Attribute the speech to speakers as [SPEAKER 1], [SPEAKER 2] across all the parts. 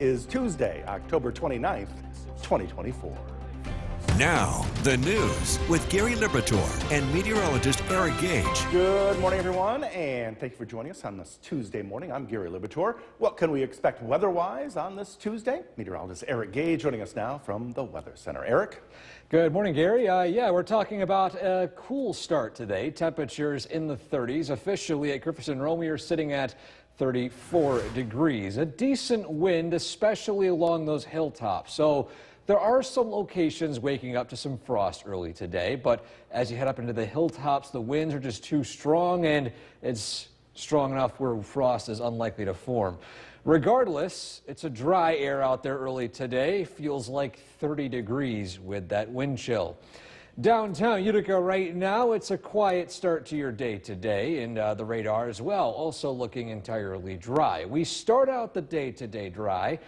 [SPEAKER 1] Is Tuesday, October 29th, 2024.
[SPEAKER 2] Now, the news with Gary Liberatore and meteorologist Eric Gage.
[SPEAKER 1] Good morning, everyone, and thank you for joining us on this Tuesday morning. I'm Gary Liberatore. What can we expect weather-wise on this Tuesday? Meteorologist Eric Gage joining us now from the Weather Center. Eric?
[SPEAKER 3] Good morning, Gary. We're talking about a cool start today. Temperatures in the 30s. Officially at Griffith and Rome, we are sitting at 34 degrees. A decent wind, especially along those hilltops. So there are some locations waking up to some frost early today, but as you head up into the hilltops, the winds are just too strong, and it's strong enough where frost is unlikely to form. Regardless, it's a dry air out there early today. Feels like 30 degrees with that wind chill. Downtown Utica right now, it's a quiet start to your day today, and the radar as well, also looking entirely dry. We start out the day today dry.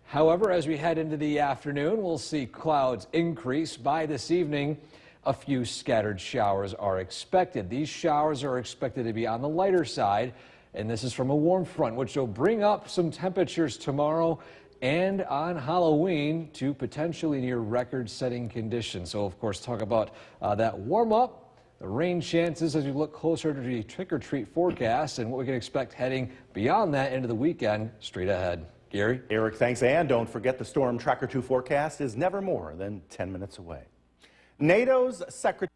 [SPEAKER 3] However, as we head into the afternoon, we'll see clouds increase. By this evening, a few scattered showers are expected. These showers are expected to be on the lighter side, and this is from a warm front, which will bring up some temperatures tomorrow and on Halloween to potentially near record-setting conditions. So, of course, talk about that warm-up, the rain chances as we look closer to the trick-or-treat forecast and what we can expect heading beyond that into the weekend straight ahead. Gary?
[SPEAKER 1] Eric, thanks. And don't forget the Storm Tracker 2 forecast is never more than 10 minutes away. NATO's Secretary...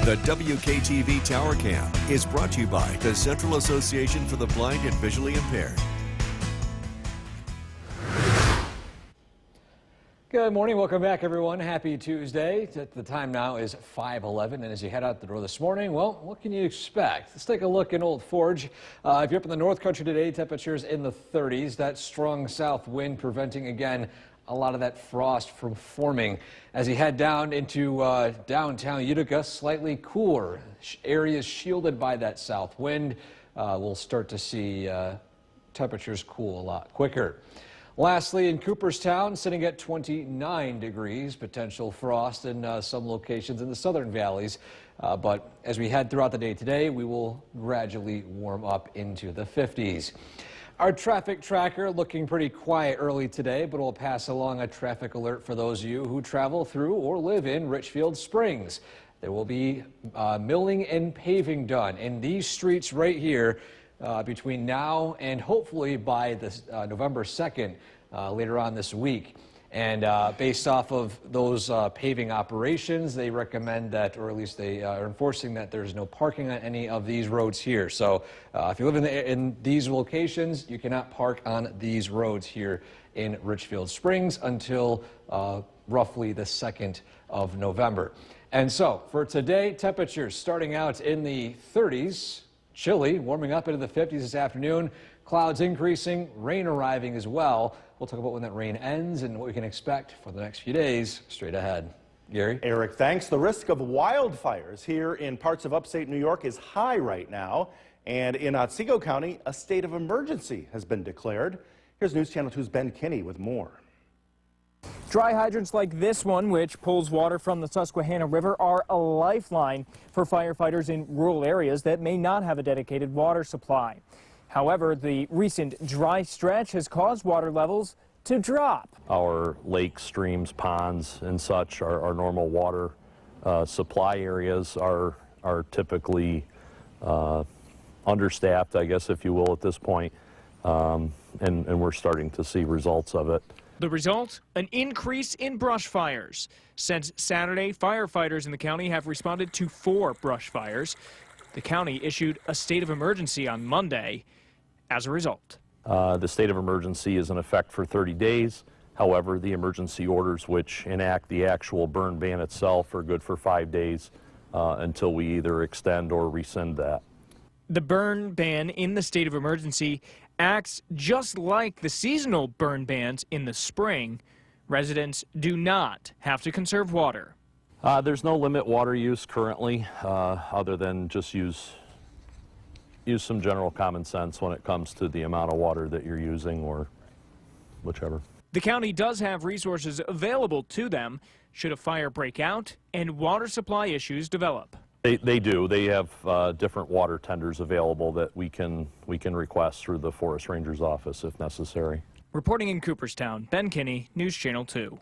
[SPEAKER 2] The WKTV Tower Cam is brought to you by the Central Association for the Blind and Visually Impaired.
[SPEAKER 3] Good morning. Welcome back, everyone. Happy Tuesday. The time now is 5:11, and as you head out the door this morning, well, what can you expect? Let's take a look in Old Forge. If you're up in the North Country today, temperatures in the 30s. That strong south wind preventing, again, a lot of that frost from forming. As you head down into downtown Utica, slightly cooler. Areas shielded by that south wind. We'll start to see temperatures cool a lot quicker. Lastly, in Cooperstown, sitting at 29 degrees, potential frost in some locations in the southern valleys. But as we head throughout the day today, we will gradually warm up into the 50s. Our traffic tracker looking pretty quiet early today, but we'll pass along a traffic alert for those of you who travel through or live in Richfield Springs. There will be milling and paving done in these streets right here between now and hopefully by this, November 2nd, later on this week. And based off of those paving operations, they recommend that, or at least they are enforcing that there's no parking on any of these roads here. So if you live in these locations, you cannot park on these roads here in Richfield Springs until roughly the 2nd of November. And so for today, temperatures starting out in the 30s, chilly, warming up into the 50s this afternoon. Clouds increasing, rain arriving as well. We'll talk about when that rain ends and what we can expect for the next few days straight ahead. Gary?
[SPEAKER 1] Eric, thanks. The risk of wildfires here in parts of upstate New York is high right now. And in Otsego County, a state of emergency has been declared. Here's News Channel 2's Ben Kinney with more.
[SPEAKER 4] Dry hydrants like this one, which pulls water from the Susquehanna River, are a lifeline for firefighters in rural areas that may not have a dedicated water supply. However, the recent dry stretch has caused water levels to drop.
[SPEAKER 5] Our lakes, streams, ponds, and such, our normal water supply areas are typically understaffed, I guess, if you will, at this point, and we're starting to see results of it.
[SPEAKER 6] The result? An increase in brush fires. Since Saturday, firefighters in the county have responded to 4 brush fires. The county issued a state of emergency on Monday as a result.
[SPEAKER 5] The state of emergency is in effect for 30 days. However, the emergency orders which enact the actual burn ban itself are good for 5 days until we either extend or rescind that.
[SPEAKER 6] The burn ban in the state of emergency acts just like the seasonal burn bans in the spring. Residents do not have to conserve water.
[SPEAKER 5] There's no limit water use currently, other than just use some general common sense when it comes to the amount of water that you're using or whichever.
[SPEAKER 6] The county does have resources available to them should a fire break out and water supply issues develop.
[SPEAKER 5] They do. They have different water tenders available that we can request through the Forest Ranger's office if necessary.
[SPEAKER 6] Reporting in Cooperstown, Ben Kinney, News Channel 2.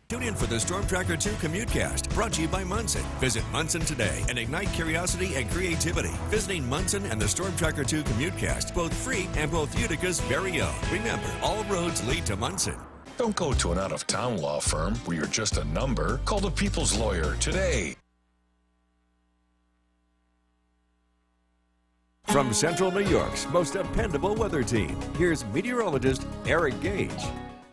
[SPEAKER 2] Tune in for the Storm Tracker 2 Commutecast, brought to you by Munson. Visit Munson today and ignite curiosity and creativity. Visiting Munson and the Storm Tracker 2 Commutecast, both free and both Utica's very own. Remember, all roads lead to Munson.
[SPEAKER 7] Don't go to an out-of-town law firm where you're just a number. Call the People's Lawyer today.
[SPEAKER 2] From Central New York's most dependable weather team, here's meteorologist Eric Gage.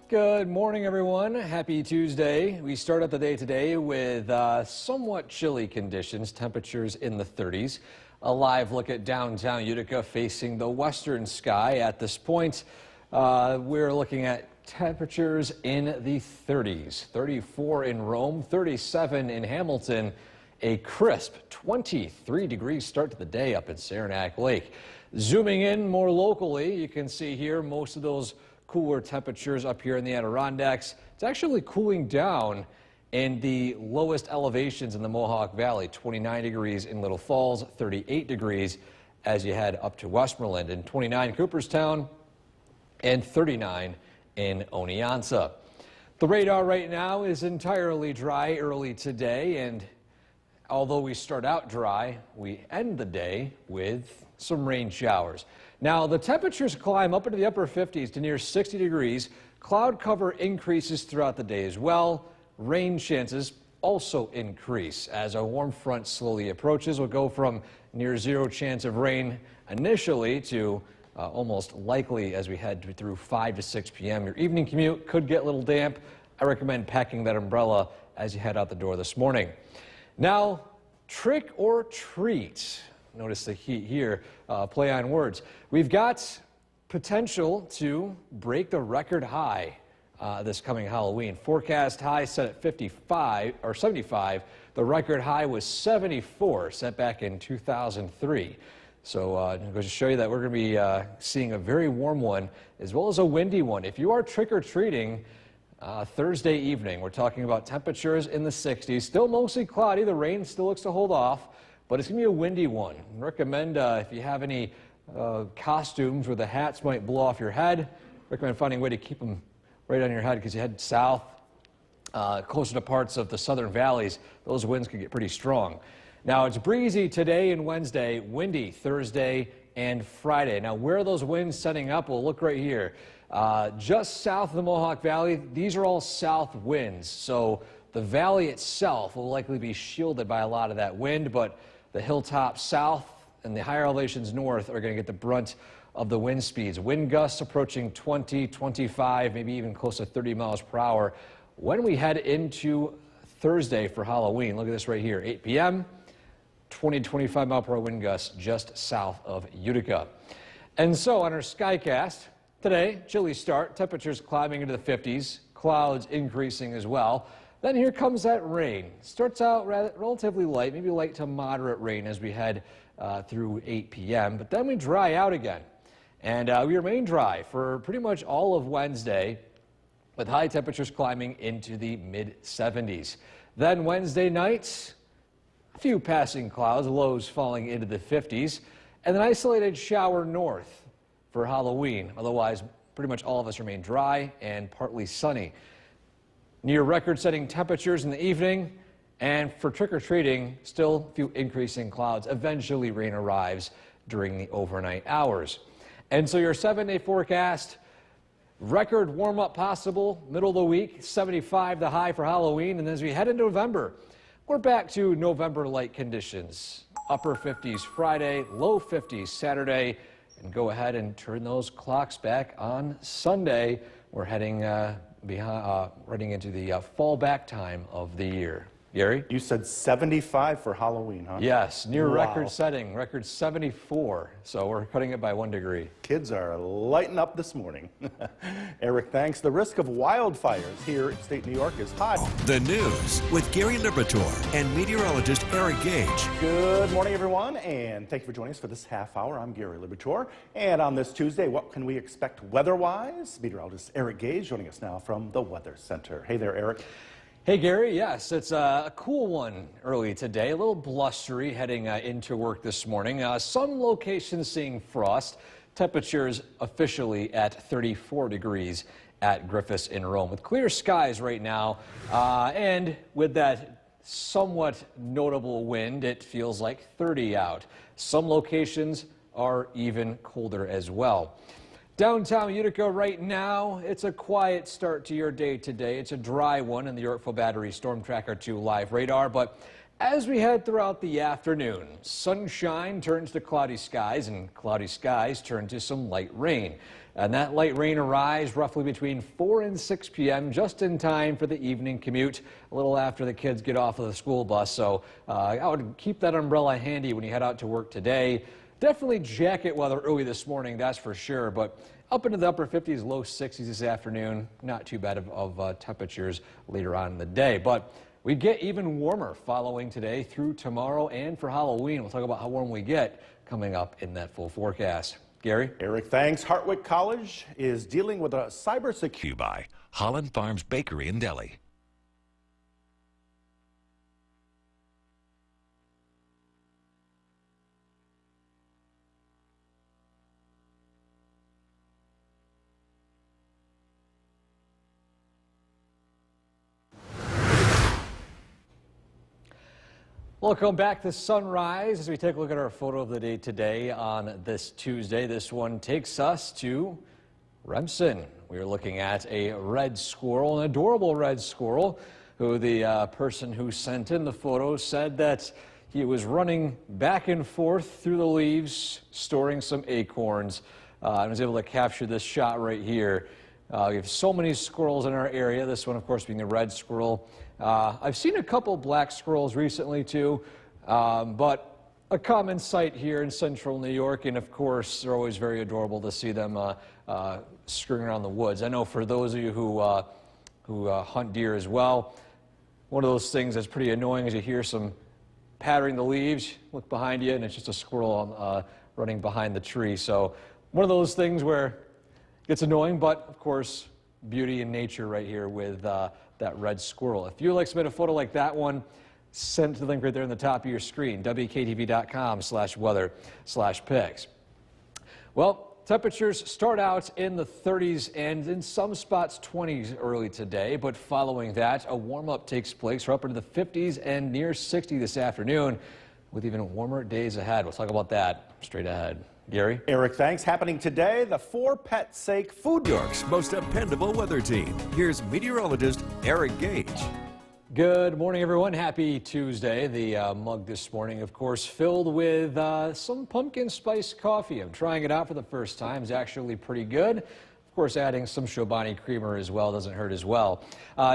[SPEAKER 3] Good morning, everyone. Happy Tuesday. We start out the day today with somewhat chilly conditions, temperatures in the 30s. A live look at downtown Utica facing the western sky. At this point, we're looking at temperatures in the 30s. 34 in Rome, 37 in Hamilton. A crisp 23 degrees start to the day up at Saranac Lake. Zooming in more locally, you can see here most of those cooler temperatures up here in the Adirondacks. It's actually cooling down in the lowest elevations in the Mohawk Valley. 29 degrees in Little Falls, 38 degrees as you head up to Westmoreland, and 29 Cooperstown, and 39 in Oneonta. The radar right now is entirely dry early today, and although we start out dry, we end the day with some rain showers. Now, the temperatures climb up into the upper 50s to near 60 degrees. Cloud cover increases throughout the day as well. Rain chances also increase as a warm front slowly approaches. We'll go from near zero chance of rain initially to almost likely as we head through 5 to 6 p.m. Your evening commute could get a little damp. I recommend packing that umbrella as you head out the door this morning. Now, trick or treat. Notice the heat here, play on words. We've got potential to break the record high this coming Halloween. Forecast high set at 55 or 75. The record high was 74, set back in 2003. So I'm going to show you that we're going to be seeing a very warm one as well as a windy one. If you are trick-or-treating Thursday evening, we're talking about temperatures in the 60s. Still mostly cloudy. The rain still looks to hold off, but it's going to be a windy one. I recommend if you have any costumes where the hats might blow off your head, recommend finding a way to keep them right on your head, because you head south, closer to parts of the southern valleys, those winds can get pretty strong. Now, it's breezy today and Wednesday, windy Thursday and Friday. Now, where are those winds setting up? We'll look right here. Just south of the Mohawk Valley, these are all south winds. So the valley itself will likely be shielded by a lot of that wind, but the hilltops south and the higher elevations north are going to get the brunt of the wind speeds. Wind gusts approaching 20, 25, maybe even close to 30 miles per hour when we head into Thursday for Halloween. Look at this right here, 8 p.m., 20 to 25 mile per hour wind gusts just south of Utica. And so on our Skycast today, chilly start, temperatures climbing into the 50s, clouds increasing as well. Then here comes that rain. Starts out relatively light, maybe light to moderate rain as we head through 8 p.m., but then we dry out again. And we remain dry for pretty much all of Wednesday, with high temperatures climbing into the mid-70s. Then Wednesday night, a few passing clouds, lows falling into the 50s, and an isolated shower north for Halloween. Otherwise, pretty much all of us remain dry and partly sunny. Near record-setting temperatures in the evening, and for trick-or-treating, still a few increasing clouds. Eventually, rain arrives during the overnight hours. And so your 7-day forecast, record warm-up possible, middle of the week, 75 the high for Halloween, and as we head into November, we're back to November-like conditions. Upper 50s Friday, low 50s Saturday, and go ahead and turn those clocks back on Sunday. We're heading running into the fallback time of the year. Gary?
[SPEAKER 1] You said 75 for Halloween, huh?
[SPEAKER 3] Yes, near
[SPEAKER 1] Wow.
[SPEAKER 3] record setting, record 74. So we're cutting it by 1 degree.
[SPEAKER 1] Kids are lighting up this morning. Eric, thanks. The risk of wildfires here in state New York is high.
[SPEAKER 2] The news with Gary Liberatore and meteorologist Eric Gage.
[SPEAKER 1] Good morning, everyone, and thank you for joining us for this half hour. I'm Gary Liberatore, and on this Tuesday, what can we expect weather-wise? Meteorologist Eric Gage joining us now from the Weather Center. Hey there, Eric.
[SPEAKER 3] Hey Gary, yes, it's a cool one early today, a little blustery heading into work this morning. Some locations seeing frost, temperatures officially at 34 degrees at Griffiths in Rome with clear skies right now, and with that somewhat notable wind, it feels like 30 out. Some locations are even colder as well. Downtown Utica right now, it's a quiet start to your day today. It's a dry one in the Yorkville Battery Storm Tracker 2 live radar, but as we head throughout the afternoon, sunshine turns to cloudy skies, and cloudy skies turn to some light rain. And that light rain arrives roughly between 4 and 6 p.m., just in time for the evening commute, a little after the kids get off of the school bus. So I would keep that umbrella handy when you head out to work today. Definitely jacket weather early this morning, that's for sure, but up into the upper 50s, low 60s this afternoon. Not too bad of temperatures later on in the day, but we get even warmer following today through tomorrow and for Halloween. We'll talk about how warm we get coming up in that full forecast. Gary?
[SPEAKER 1] Eric, thanks. Hartwick College is dealing with a cybersecurity
[SPEAKER 7] By Holland Farms Bakery and Deli.
[SPEAKER 3] Welcome back to Sunrise as we take a look at our photo of the day today on this Tuesday. This one takes us to Remsen. We are looking at a red squirrel, an adorable red squirrel, who the person who sent in the photo said that he was running back and forth through the leaves, storing some acorns, and was able to capture this shot right here. We have so many squirrels in our area, this one, of course, being the red squirrel. I've seen a couple black squirrels recently, too, but a common sight here in central New York, and, of course, they're always very adorable to see them scurrying around the woods. I know for those of you who hunt deer as well, one of those things that's pretty annoying is you hear some pattering the leaves, look behind you, and it's just a squirrel running behind the tree. So one of those things where it's annoying, but, of course, beauty in nature right here with that red squirrel. If you'd like to submit a photo like that one, send it to the link right there on the top of your screen, WKTV.com/weather/pics. Well, temperatures start out in the 30s and in some spots 20s early today, but following that, a warm-up takes place. We're up into the 50s and near 60 this afternoon with even warmer days ahead. We'll talk about that straight ahead. Gary?
[SPEAKER 1] Eric, thanks. Happening today, the For Pet's Sake Food
[SPEAKER 2] York's most dependable weather team. Here's meteorologist Eric Gage.
[SPEAKER 3] Good morning, everyone. Happy Tuesday. The mug this morning, of course, filled with some pumpkin spice coffee. I'm trying it out for the first time. It's actually pretty good. Of course, adding some Chobani creamer as well doesn't hurt as well.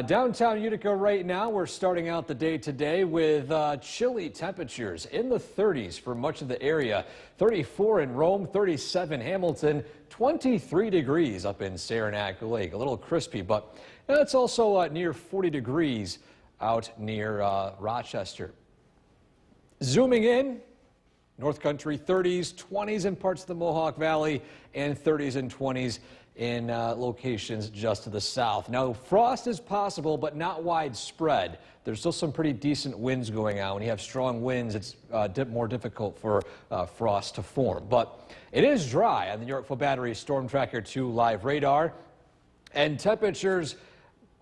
[SPEAKER 3] Downtown Utica right now, we're starting out the day today with chilly temperatures in the 30s for much of the area. 34 in Rome, 37 Hamilton, 23 degrees up in Saranac Lake. A little crispy, but it's also near 40 degrees out near Rochester. Zooming in, North Country 30s, 20s in parts of the Mohawk Valley, and 30s and 20s in locations just to the south. Now, frost is possible, but not widespread. There's still some pretty decent winds going on. When you have strong winds, it's more difficult for frost to form. But it is dry on the Yorkville Battery Storm Tracker 2 live radar, and temperatures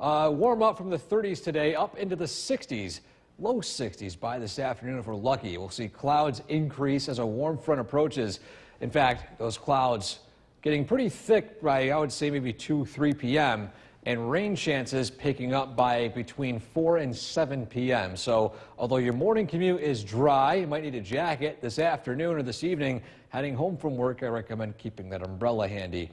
[SPEAKER 3] warm up from the 30s today up into the 60s. Low 60s by this afternoon if we're lucky. We'll see clouds increase as a warm front approaches. In fact, those clouds getting pretty thick by, I would say, maybe 2, 3 p.m., and rain chances picking up by between 4 and 7 p.m. So although your morning commute is dry, you might need a jacket this afternoon or this evening. Heading home from work, I recommend keeping that umbrella handy.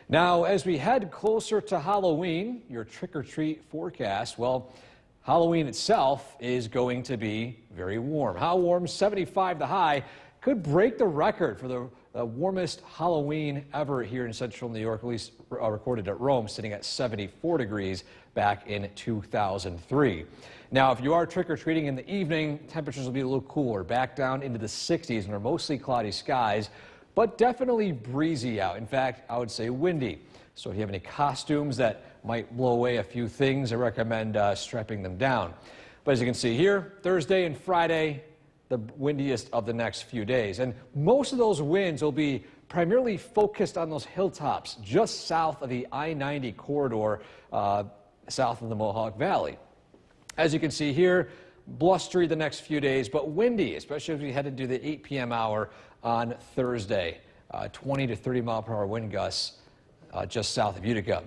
[SPEAKER 3] Now, as we head closer to Halloween, your trick-or-treat forecast, well, Halloween itself is going to be very warm. How warm? 75 the high. Could break the record for the warmest Halloween ever here in central New York, at least recorded at Rome, sitting at 74 degrees back in 2003. Now, if you are trick-or-treating in the evening, temperatures will be a little cooler, back down into the 60s, and are mostly cloudy skies. but definitely breezy out. In fact, I would say windy. So if you have any costumes that might blow away a few things, I recommend strapping them down. But as you can see here, Thursday and Friday, the windiest of the next few days. And most of those winds will be primarily focused on those hilltops just south of the I-90 corridor, south of the Mohawk Valley. As you can see here, blustery the next few days, but windy, especially as we head into the 8 p.m. hour on Thursday. 20 to 30 mile per hour wind gusts just south of Utica.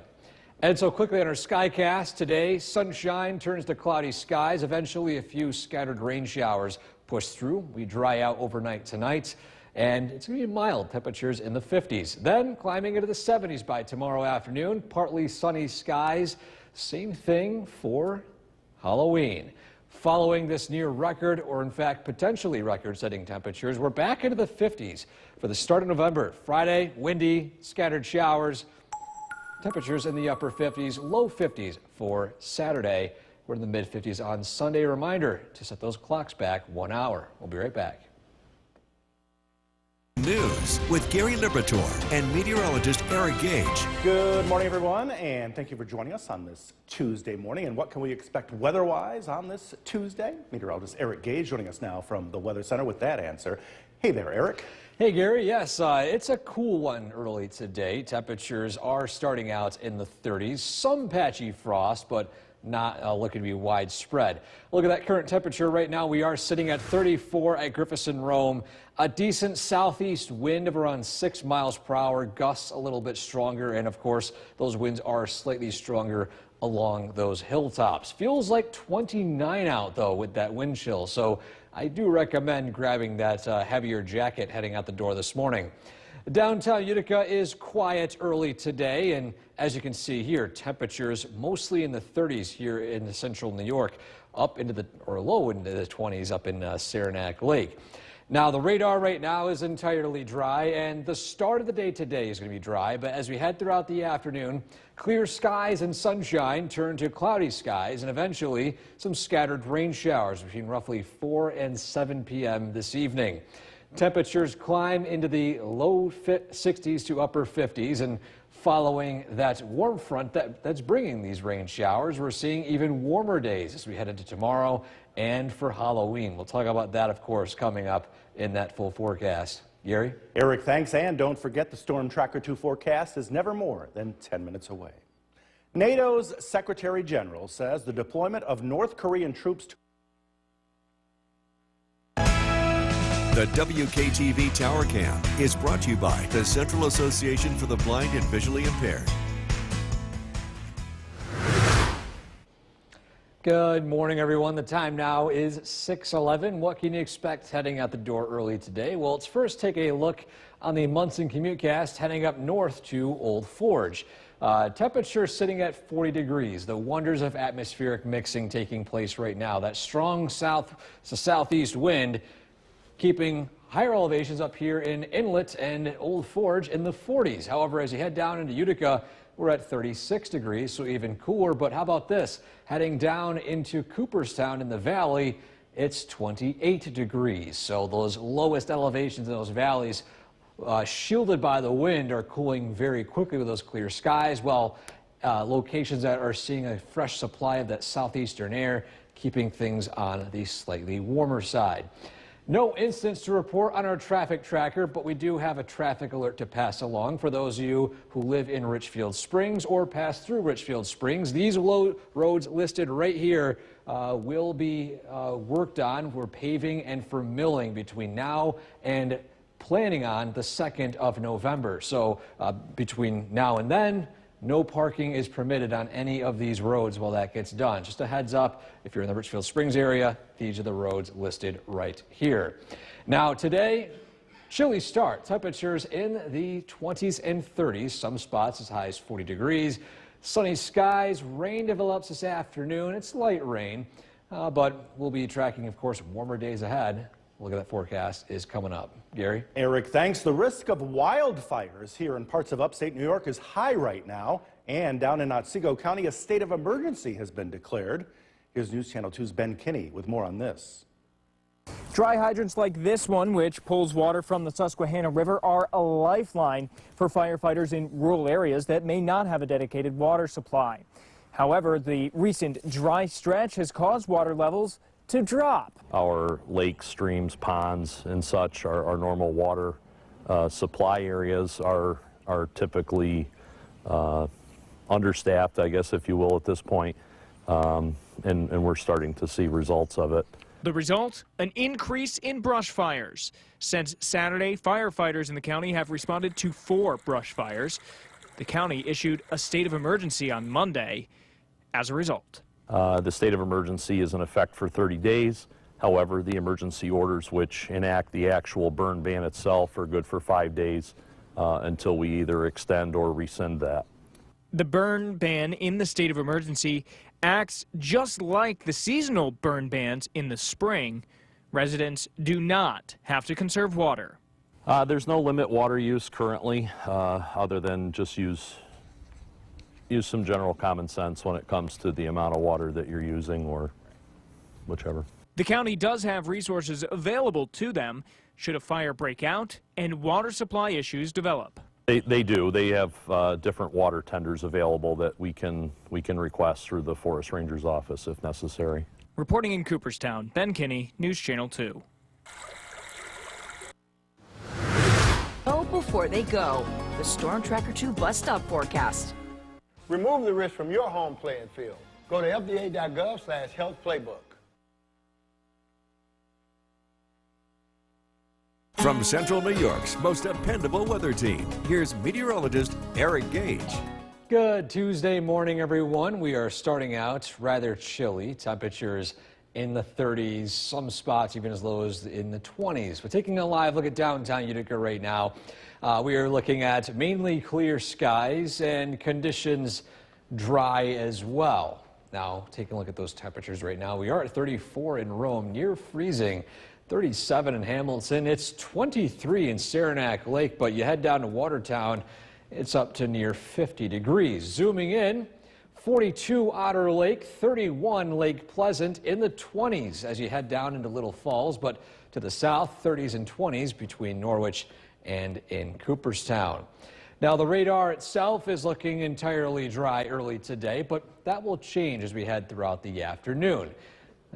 [SPEAKER 3] And so quickly on our Skycast today, sunshine turns to cloudy skies. Eventually a few scattered rain showers push through. We dry out overnight tonight, and it's going to be mild, temperatures in the 50s. Then climbing into the 70s by tomorrow afternoon, partly sunny skies. Same thing for Halloween. Following this near record, or in fact potentially record-setting temperatures, we're back into the 50s for the start of November. Friday, windy, scattered showers. Temperatures in the upper 50s, low 50s for Saturday. We're in the mid-50s on Sunday. A reminder to set those clocks back 1 hour. We'll be right back.
[SPEAKER 2] News with Gary Liberatore and meteorologist Eric Gage.
[SPEAKER 1] Good morning, everyone, and thank you for joining us on this Tuesday morning. And what can we expect weather-wise on this Tuesday? Meteorologist Eric Gage joining us now from the Weather Center with that answer. Hey there, Eric.
[SPEAKER 3] Hey, Gary. Yes, it's a cool one early today. Temperatures are starting out in the 30s. Some patchy frost, but not looking to be widespread. Look at that current temperature right now. We are sitting at 34 at Griffiths and Rome. A decent southeast wind of around 6 miles per hour, gusts a little bit stronger, and of course those winds are slightly stronger along those hilltops. Feels like 29 out though with that wind chill, so I do recommend grabbing that heavier jacket heading out the door this morning. Downtown Utica is quiet early today, and as you can see here, temperatures mostly in the 30s here in central New York, up into the, or low into the 20s up in Saranac Lake. Now, the radar right now is entirely dry, and the start of the day today is going to be dry, but as we head throughout the afternoon, clear skies and sunshine turn to cloudy skies, and eventually some scattered rain showers between roughly 4 and 7 p.m. this evening. Temperatures climb into the low 60s to upper 50s, and following that warm front that's bringing these rain showers, we're seeing even warmer days as we head into tomorrow and for Halloween. We'll talk about that, of course, coming up in that full forecast. Gary?
[SPEAKER 1] Eric, thanks, and don't forget the Storm Tracker 2 forecast is never more than 10 minutes away. NATO's Secretary General says the deployment of North Korean troops to
[SPEAKER 2] The WKTV Tower Cam is brought to you by the Central Association for the Blind and Visually Impaired.
[SPEAKER 3] Good morning, everyone. The time now is 6:11. What can you expect heading out the door early today? Well, let's first take a look on the Munson CommuteCast heading up north to Old Forge. Temperature sitting at 40 degrees. The wonders of atmospheric mixing taking place right now. That strong southeast wind keeping higher elevations up here in Inlet and Old Forge in the 40s. However, as you head down into Utica, we're at 36 degrees, so even cooler. But how about this? Heading down into Cooperstown in the valley, it's 28 degrees. So those lowest elevations in those valleys, shielded by the wind, are cooling very quickly with those clear skies, while locations that are seeing a fresh supply of that southeastern air, keeping things on the slightly warmer side. No incidents to report on our traffic tracker, but we do have a traffic alert to pass along for those of you who live in Richfield Springs or pass through Richfield Springs. These roads listed right here will be worked on for paving and for milling between now and planning on the 2nd of November. So between now and then, no parking is permitted on any of these roads while that gets done. Just a heads up, if you're in the Richfield Springs area, these are the roads listed right here. Now today, chilly start. Temperatures in the 20s and 30s, some spots as high as 40 degrees. Sunny skies, rain develops this afternoon. It's light rain, but we'll be tracking, of course, warmer days ahead. Look at that forecast is coming up. Gary?
[SPEAKER 1] Eric, thanks. The risk of wildfires here in parts of upstate New York is high right now, and down in Otsego County, a state of emergency has been declared. Here's News Channel 2's Ben Kinney with more on this.
[SPEAKER 4] Dry hydrants like this one, which pulls water from the Susquehanna River, are a lifeline for firefighters in rural areas that may not have a dedicated water supply. However, the recent dry stretch has caused water levels to drop.
[SPEAKER 5] Our lakes, streams, ponds, and such, our normal water supply areas are typically understaffed, I guess, if you will, at this point, and we're starting to see results of it.
[SPEAKER 6] The result? An increase in brush fires. Since Saturday, firefighters in the county have responded to 4 brush fires. The county issued a state of emergency on Monday as a result.
[SPEAKER 5] The state of emergency is in effect for 30 days. However, the emergency orders which enact the actual burn ban itself are good for 5 days until we either extend or rescind that.
[SPEAKER 6] The burn ban in the state of emergency acts just like the seasonal burn bans in the spring. Residents do not have to conserve water.
[SPEAKER 5] There's no limit water use currently, other than just use some general common sense when it comes to the amount of water that you're using or whichever.
[SPEAKER 6] The county does have resources available to them should a fire break out and water supply issues develop.
[SPEAKER 5] They do. They have different water tenders available that we can request through the Forest Ranger's office if necessary.
[SPEAKER 6] Reporting in Cooperstown, Ben Kinney, News Channel 2.
[SPEAKER 8] Oh, before they go, the Storm Tracker 2 bus stop forecast.
[SPEAKER 9] Remove the risk from your home playing field. Go to fda.gov/health playbook.
[SPEAKER 2] From Central New York's most dependable weather team, here's meteorologist Eric Gage.
[SPEAKER 3] Good Tuesday morning, everyone. We are starting out rather chilly. Temperatures in the 30s, some spots even as low as in the 20s. But taking a live look at downtown Utica right now, we are looking at mainly clear skies and conditions dry as well. Now, taking a look at those temperatures right now, we are at 34 in Rome, near freezing. 37 in Hamilton. It's 23 in Saranac Lake, but you head down to Watertown, it's up to near 50 degrees. Zooming in, 42 Otter Lake, 31 Lake Pleasant, in the 20s as you head down into Little Falls, but to the south, 30s and 20s between Norwich and in Cooperstown. Now, the radar itself is looking entirely dry early today, but that will change as we head throughout the afternoon.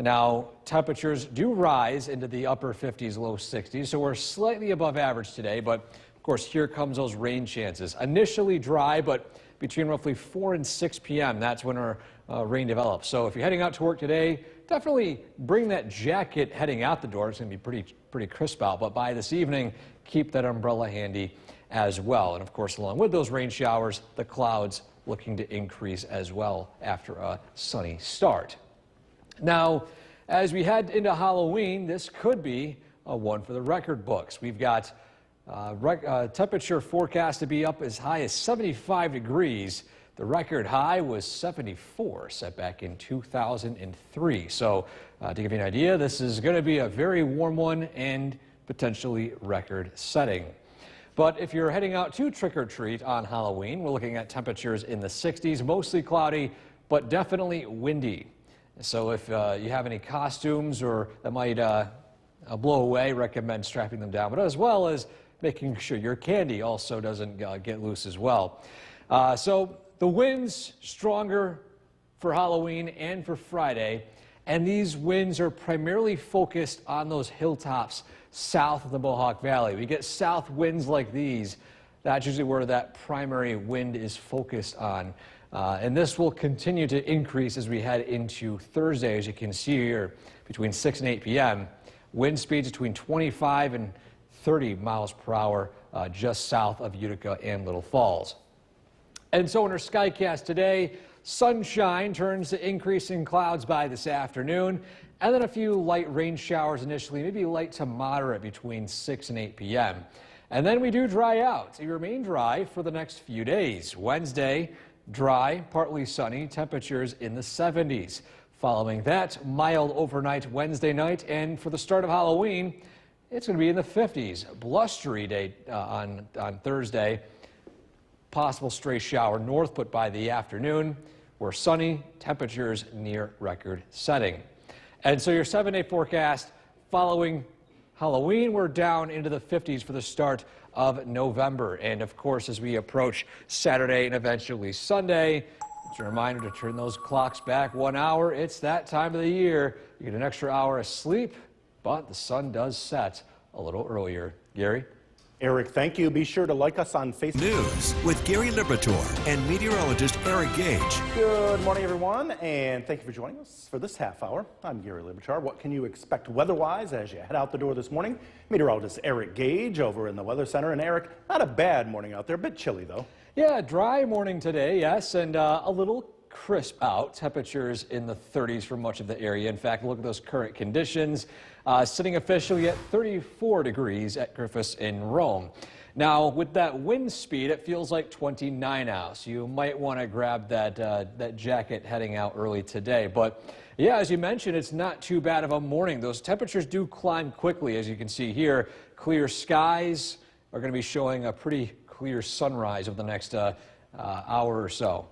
[SPEAKER 3] Now, temperatures do rise into the upper 50s, low 60s, so we're slightly above average today, but of course, here comes those rain chances. Initially dry, but between roughly 4 and 6 p.m., that's when our rain develops. So if you're heading out to work today, definitely bring that jacket heading out the door. It's going to be pretty crisp out, but by this evening, keep that umbrella handy as well. And of course, along with those rain showers, the clouds looking to increase as well after a sunny start. Now, as we head into Halloween, this could be a one for the record books. We've got temperature forecast to be up as high as 75 degrees. The record high was 74, set back in 2003. So to give you an idea, this is going to be a very warm one and potentially record setting. But if you're heading out to trick or treat on Halloween, we're looking at temperatures in the 60s, mostly cloudy, but definitely windy. So if you have any costumes or that might blow away, recommend strapping them down, but as well as making sure your candy also doesn't get loose as well. So the winds stronger for Halloween and for Friday, and these winds are primarily focused on those hilltops south of the Mohawk Valley. We get south winds like these. That's usually where that primary wind is focused on. And this will continue to increase as we head into Thursday, as you can see here, between 6 and 8 p.m. Wind speeds between 25 and 30 miles per hour just south of Utica and Little Falls. And so in our Skycast today, sunshine turns to increasing clouds by this afternoon, and then a few light rain showers initially, maybe light to moderate between 6 and 8 p.m. And then we do dry out. So you remain dry for the next few days. Wednesday, dry, partly sunny, temperatures in the 70s. Following that, mild overnight Wednesday night, and for the start of Halloween, it's going to be in the 50s. Blustery day on Thursday. Possible stray shower north, but by the afternoon, we're sunny, temperatures near record setting. And so your 7-day forecast following Halloween, we're down into the 50s for the start of November. And of course, as we approach Saturday and eventually Sunday, it's a reminder to turn those clocks back 1 hour. It's that time of the year. You get an extra hour of sleep, but the sun does set a little earlier. Gary?
[SPEAKER 1] Eric, thank you. Be sure to like us on Facebook.
[SPEAKER 2] News with Gary Liberatore and meteorologist Eric Gage.
[SPEAKER 1] Good morning, everyone, and thank you for joining us for this half hour. I'm Gary Liberatore. What can you expect weather-wise as you head out the door this morning? Meteorologist Eric Gage over in the Weather Center. And Eric, not a bad morning out there, a bit chilly though.
[SPEAKER 3] Yeah, dry morning today, yes, and a little crisp out. Temperatures in the 30s for much of the area. In fact, look at those current conditions. Sitting officially at 34 degrees at Griffiths in Rome. Now, with that wind speed, it feels like 29 now, so you might want to grab that jacket heading out early today. But yeah, as you mentioned, it's not too bad of a morning. Those temperatures do climb quickly, as you can see here. Clear skies are going to be showing a pretty clear sunrise over the next hour or so.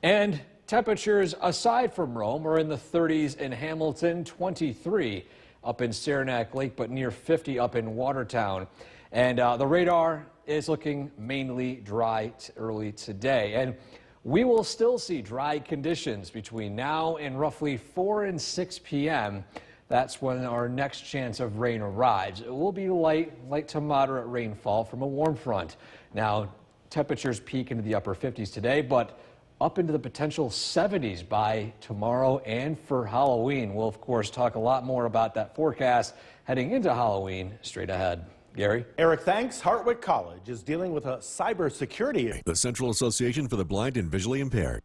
[SPEAKER 3] And temperatures aside from Rome are in the 30s in Hamilton, 23 up in Saranac Lake, but near 50 up in Watertown. And the radar is looking mainly dry early today. And we will still see dry conditions between now and roughly 4 and 6 p.m. That's when our next chance of rain arrives. It will be light to moderate rainfall from a warm front. Now, temperatures peak into the upper 50s today, but up into the potential 70s by tomorrow and for Halloween. We'll, of course, talk a lot more about that forecast heading into Halloween straight ahead. Gary?
[SPEAKER 1] Eric, thanks. Hartwick College is dealing with a cybersecurity.
[SPEAKER 2] The Central Association for the Blind and Visually Impaired.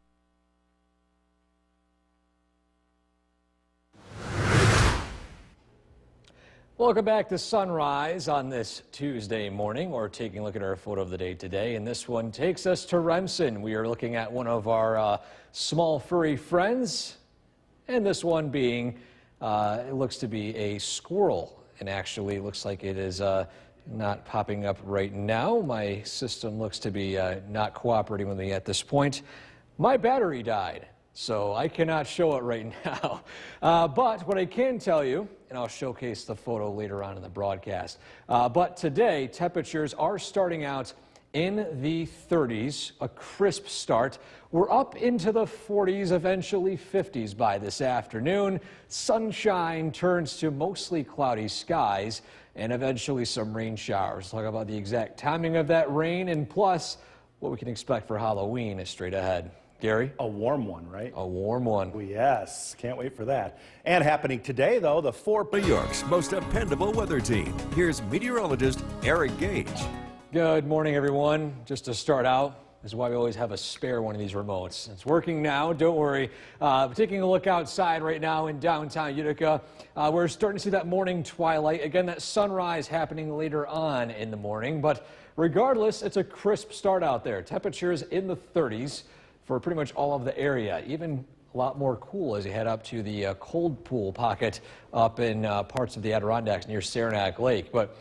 [SPEAKER 3] Welcome back to Sunrise on this Tuesday morning. We're taking a look at our photo of the day today, and this one takes us to Remsen. We are looking at one of our small furry friends, and this one being, it looks to be a squirrel, and actually looks like it is not popping up right now. My system looks to be not cooperating with me at this point. My battery died, so I cannot show it right now. But what I can tell you, and I'll showcase the photo later on in the broadcast, but today temperatures are starting out in the 30s, a crisp start. We're up into the 40s, eventually 50s by this afternoon. Sunshine turns to mostly cloudy skies and eventually some rain showers. Talk about the exact timing of that rain and plus what we can expect for Halloween is straight ahead. Gary?
[SPEAKER 1] A warm one, right?
[SPEAKER 3] A warm one.
[SPEAKER 1] Oh, yes, can't wait for that. And happening today, though, the
[SPEAKER 2] New York's most dependable weather team. Here's meteorologist Eric Gage.
[SPEAKER 3] Good morning, everyone. Just to start out, this is why we always have a spare one of these remotes. It's working now, don't worry. Taking a look outside right now in downtown Utica, we're starting to see that morning twilight. Again, that sunrise happening later on in the morning. But regardless, it's a crisp start out there. Temperatures in the 30s. For pretty much all of the area, even a lot more cool as you head up to the cold pool pocket up in parts of the Adirondacks near Saranac Lake. But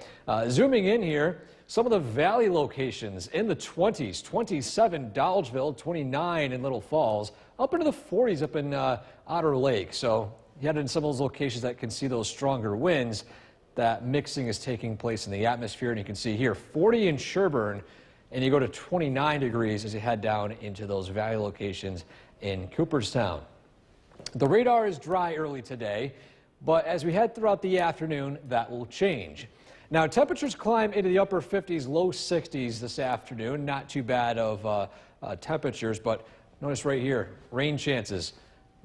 [SPEAKER 3] zooming in here, some of the valley locations in the 20s, 27 Dolgeville, 29 in Little Falls, up into the 40s up in Otter Lake. So you head in some of those locations that can see those stronger winds. That mixing is taking place in the atmosphere, and you can see here 40 in Sherburne. And you go to 29 degrees as you head down into those valley locations in Cooperstown. The radar is dry early today, but as we head throughout the afternoon, that will change. Now, temperatures climb into the upper 50s, low 60s this afternoon. Not too bad of temperatures, but notice right here, rain chances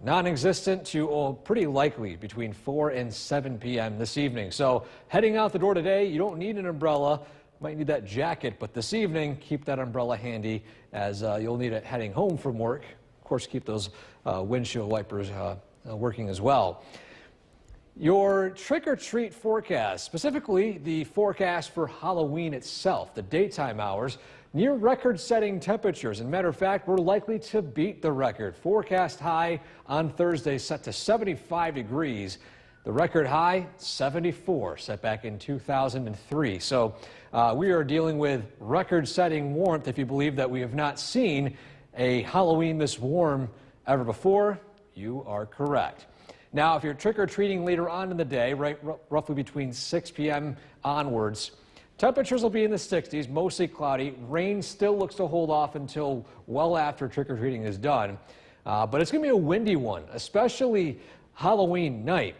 [SPEAKER 3] non-existent to pretty likely between 4 and 7 p.m. this evening. So heading out the door today, you don't need an umbrella. Might need that jacket, but this evening, keep that umbrella handy as you'll need it heading home from work. Of course, keep those windshield wipers working as well. Your trick-or-treat forecast, specifically the forecast for Halloween itself, the daytime hours, near record-setting temperatures. As a matter of fact, we're likely to beat the record. Forecast high on Thursday set to 75 degrees. The record high, 74, set back in 2003. So we are dealing with record-setting warmth. If you believe that we have not seen a Halloween this warm ever before, you are correct. Now, if you're trick-or-treating later on in the day, roughly between 6 p.m. onwards, temperatures will be in the 60s, mostly cloudy. Rain still looks to hold off until well after trick-or-treating is done. But it's going to be a windy one, especially Halloween night.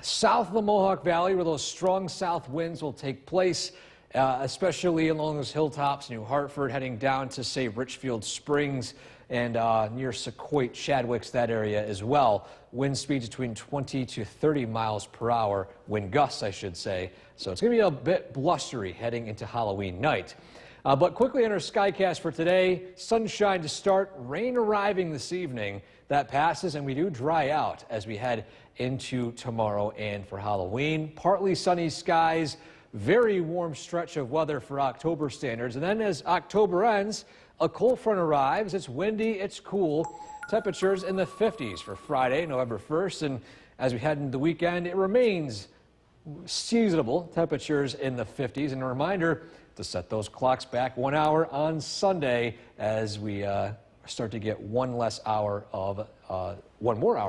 [SPEAKER 3] South of the Mohawk Valley, where those strong south winds will take place, especially along those hilltops, New Hartford, heading down to, say, Richfield Springs and near Sequoia, Chadwicks, that area as well. Wind speeds between 20 to 30 miles per hour, wind gusts, I should say. So it's going to be a bit blustery heading into Halloween night. But quickly on our Skycast for today, sunshine to start, rain arriving this evening. That passes and we do dry out as we head into tomorrow and for Halloween. Partly sunny skies, very warm stretch of weather for October standards. And then as October ends, a cold front arrives. It's windy, it's cool. Temperatures in the 50s for Friday, November 1st. And as we head into the weekend, it remains seasonable. Temperatures in the 50s. And a reminder to set those clocks back 1 hour on Sunday as we start to get one more hour,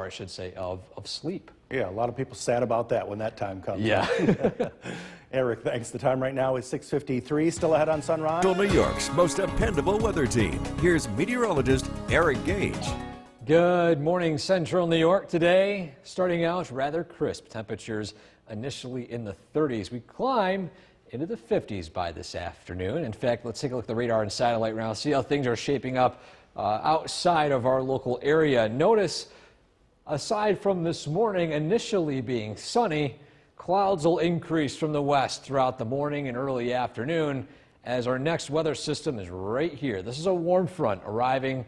[SPEAKER 3] I should say, of sleep.
[SPEAKER 1] Yeah, a lot of people sad about that when that time comes.
[SPEAKER 3] Yeah.
[SPEAKER 1] Eric, thanks. The time right now is 6:53. Still ahead on Sunrise.
[SPEAKER 2] New York's most dependable weather team. Here's meteorologist Eric Gage.
[SPEAKER 3] Good morning, Central New York. Today, starting out rather crisp. Temperatures initially in the 30s. We climb into the 50s by this afternoon. In fact, let's take a look at the radar and satellite now, see how things are shaping up outside of our local area. Notice, aside from this morning initially being sunny, clouds will increase from the west throughout the morning and early afternoon as our next weather system is right here. This is a warm front arriving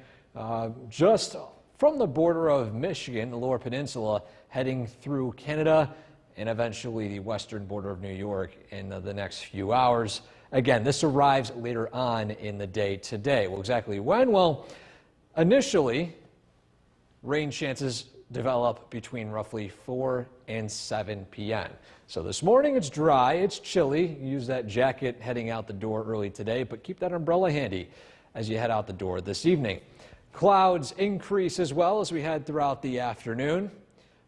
[SPEAKER 3] just from the border of Michigan, the lower peninsula, heading through Canada and eventually the western border of New York in the next few hours. Again, this arrives later on in the day today. Well, exactly when? Well, initially, rain chances develop between roughly 4 and 7 p.m. So this morning it's dry, it's chilly. Use that jacket heading out the door early today, but keep that umbrella handy as you head out the door this evening. Clouds increase as well as we head throughout the afternoon.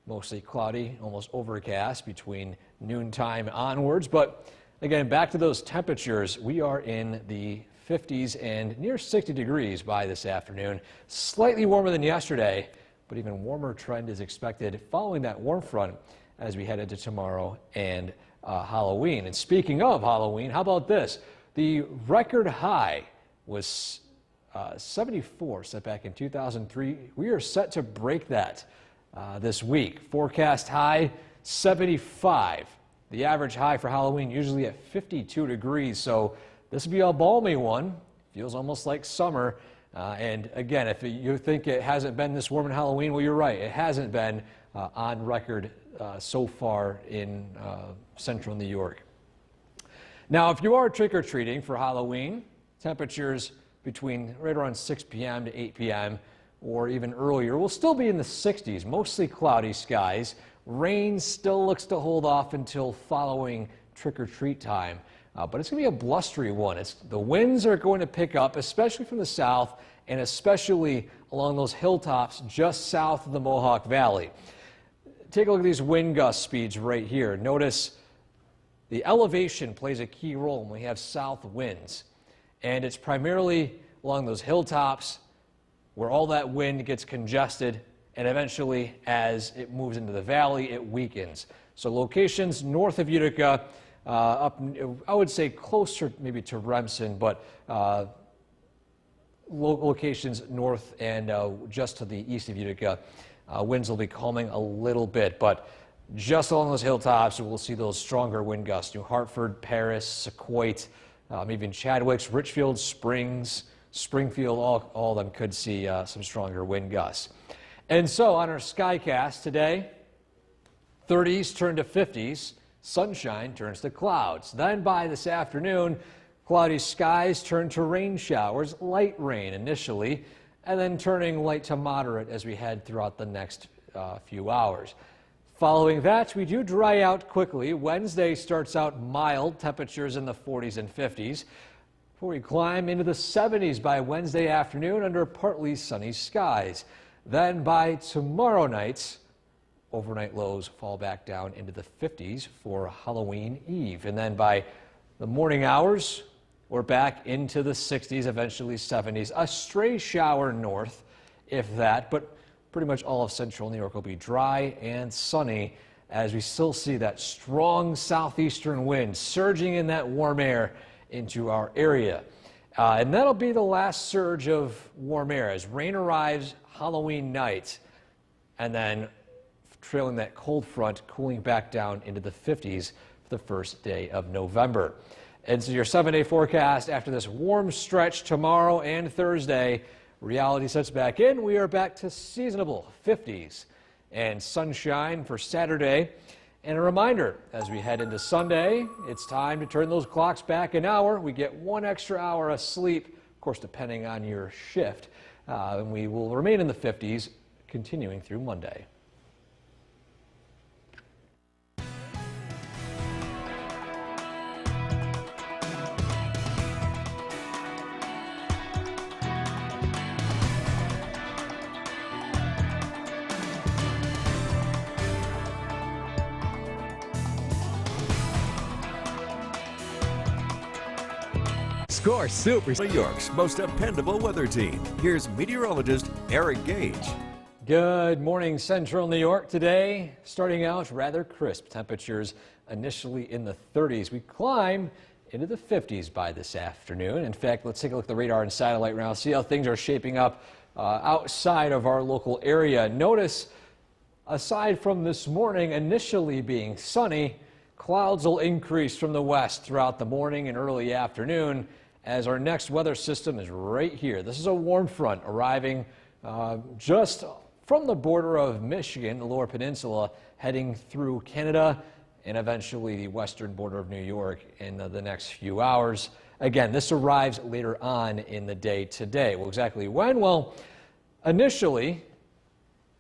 [SPEAKER 3] Mostly cloudy, almost overcast between noontime onwards. But again, back to those temperatures, we are in the 50s and near 60 degrees by this afternoon. Slightly warmer than yesterday, but even warmer trend is expected following that warm front as we head into tomorrow and Halloween. And speaking of Halloween, how about this? The record high was 74 set back in 2003. We are set to break that this week. Forecast high 75. The average high for Halloween usually at 52 degrees. So this will be a balmy one. Feels almost like summer. And again, if you think it hasn't been this warm in Halloween, well, you're right. It hasn't been on record so far in central New York. Now, if you are trick-or-treating for Halloween, temperatures between right around 6 p.m. to 8 p.m. or even earlier will still be in the 60s, mostly cloudy skies. Rain still looks to hold off until following trick-or-treat time. But it's going to be a blustery one. The winds are going to pick up, especially from the south and especially along those hilltops just south of the Mohawk Valley. Take a look at these wind gust speeds right here. Notice the elevation plays a key role when we have south winds. And it's primarily along those hilltops where all that wind gets congested, and eventually as it moves into the valley, it weakens. So locations north of Utica, up, I would say closer maybe to Remsen, but locations north and just to the east of Utica, winds will be calming a little bit, but just along those hilltops, we'll see those stronger wind gusts. New Hartford, Paris, Sequoia, even Chadwicks, Richfield, Springs, Springfield, all of them could see some stronger wind gusts. And so on our Skycast today, 30s turn to 50s. Sunshine turns to clouds. Then by this afternoon, cloudy skies turn to rain showers, light rain initially, and then turning light to moderate as we head throughout the next few hours. Following that, we do dry out quickly. Wednesday starts out mild, temperatures in the 40s and 50s, before we climb into the 70s by Wednesday afternoon under partly sunny skies. Then by tomorrow night, overnight lows fall back down into the 50s for Halloween Eve. And then by the morning hours, we're back into the 60s, eventually 70s. A stray shower north, if that, but pretty much all of central New York will be dry and sunny as we still see that strong southeastern wind surging in that warm air into our area. And that'll be the last surge of warm air as rain arrives Halloween night, and then trailing that cold front, cooling back down into the 50s for the first day of November. And so your 7-day forecast after this warm stretch tomorrow and Thursday, reality sets back in. We are back to seasonable 50s and sunshine for Saturday. And a reminder, as we head into Sunday, it's time to turn those clocks back an hour. We get 1 extra hour of sleep, of course, depending on your shift. And we will remain in the 50s, continuing through Monday.
[SPEAKER 2] Score Super New York's most dependable weather team. Here's meteorologist Eric Gage.
[SPEAKER 3] Good morning, Central New York. Today, starting out rather crisp temperatures, initially in the 30s. We climb into the 50s by this afternoon. In fact, let's take a look at the radar and satellite now, see how things are shaping up outside of our local area. Notice, aside from this morning initially being sunny, clouds will increase from the west throughout the morning and early afternoon as our next weather system is right here. This is a warm front arriving just from the border of Michigan, the Lower Peninsula, heading through Canada and eventually the western border of New York in the next few hours. Again, this arrives later on in the day today. Well, exactly when? Well, initially,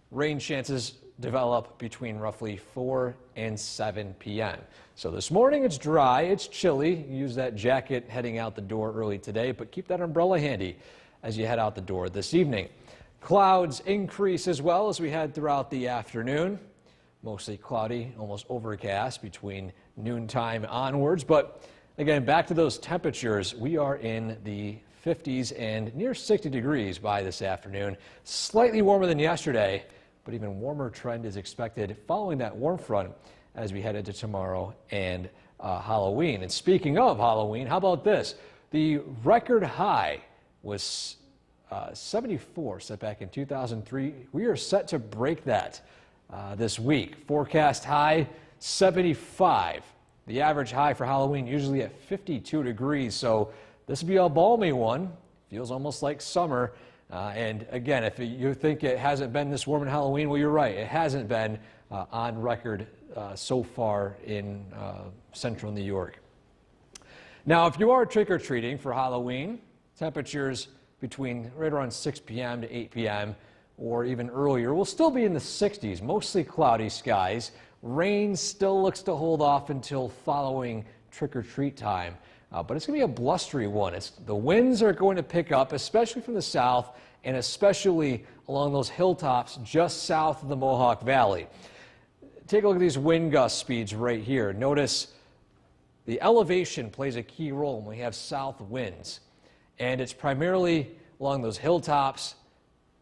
[SPEAKER 3] rain chances develop between roughly 4 and 7 p.m. So this morning it's dry, it's chilly. Use that jacket heading out the door early today, but keep that umbrella handy as you head out the door this evening. Clouds increase as well as we head throughout the afternoon. Mostly cloudy, almost overcast between noontime onwards. But again, back to those temperatures, we are in the 50s and near 60 degrees by this afternoon. Slightly warmer than yesterday, but even warmer trend is expected following that warm front as we head into tomorrow and Halloween. And speaking of Halloween, how about this? The record high was 74 set back in 2003. We are set to break that this week. Forecast high 75. The average high for Halloween usually at 52 degrees. So this will be a balmy one. Feels almost like summer. And again, if you think it hasn't been this warm in Halloween, well, you're right. It hasn't been on record so far in central New York. Now, if you are trick-or-treating for Halloween, temperatures between right around 6 p.m. to 8 p.m. or even earlier will still be in the 60s, mostly cloudy skies. Rain still looks to hold off until following trick-or-treat time. But it's going to be a blustery one. The winds are going to pick up, especially from the south and especially along those hilltops just south of the Mohawk Valley. Take a look at these wind gust speeds right here. Notice the elevation plays a key role when we have south winds. And it's primarily along those hilltops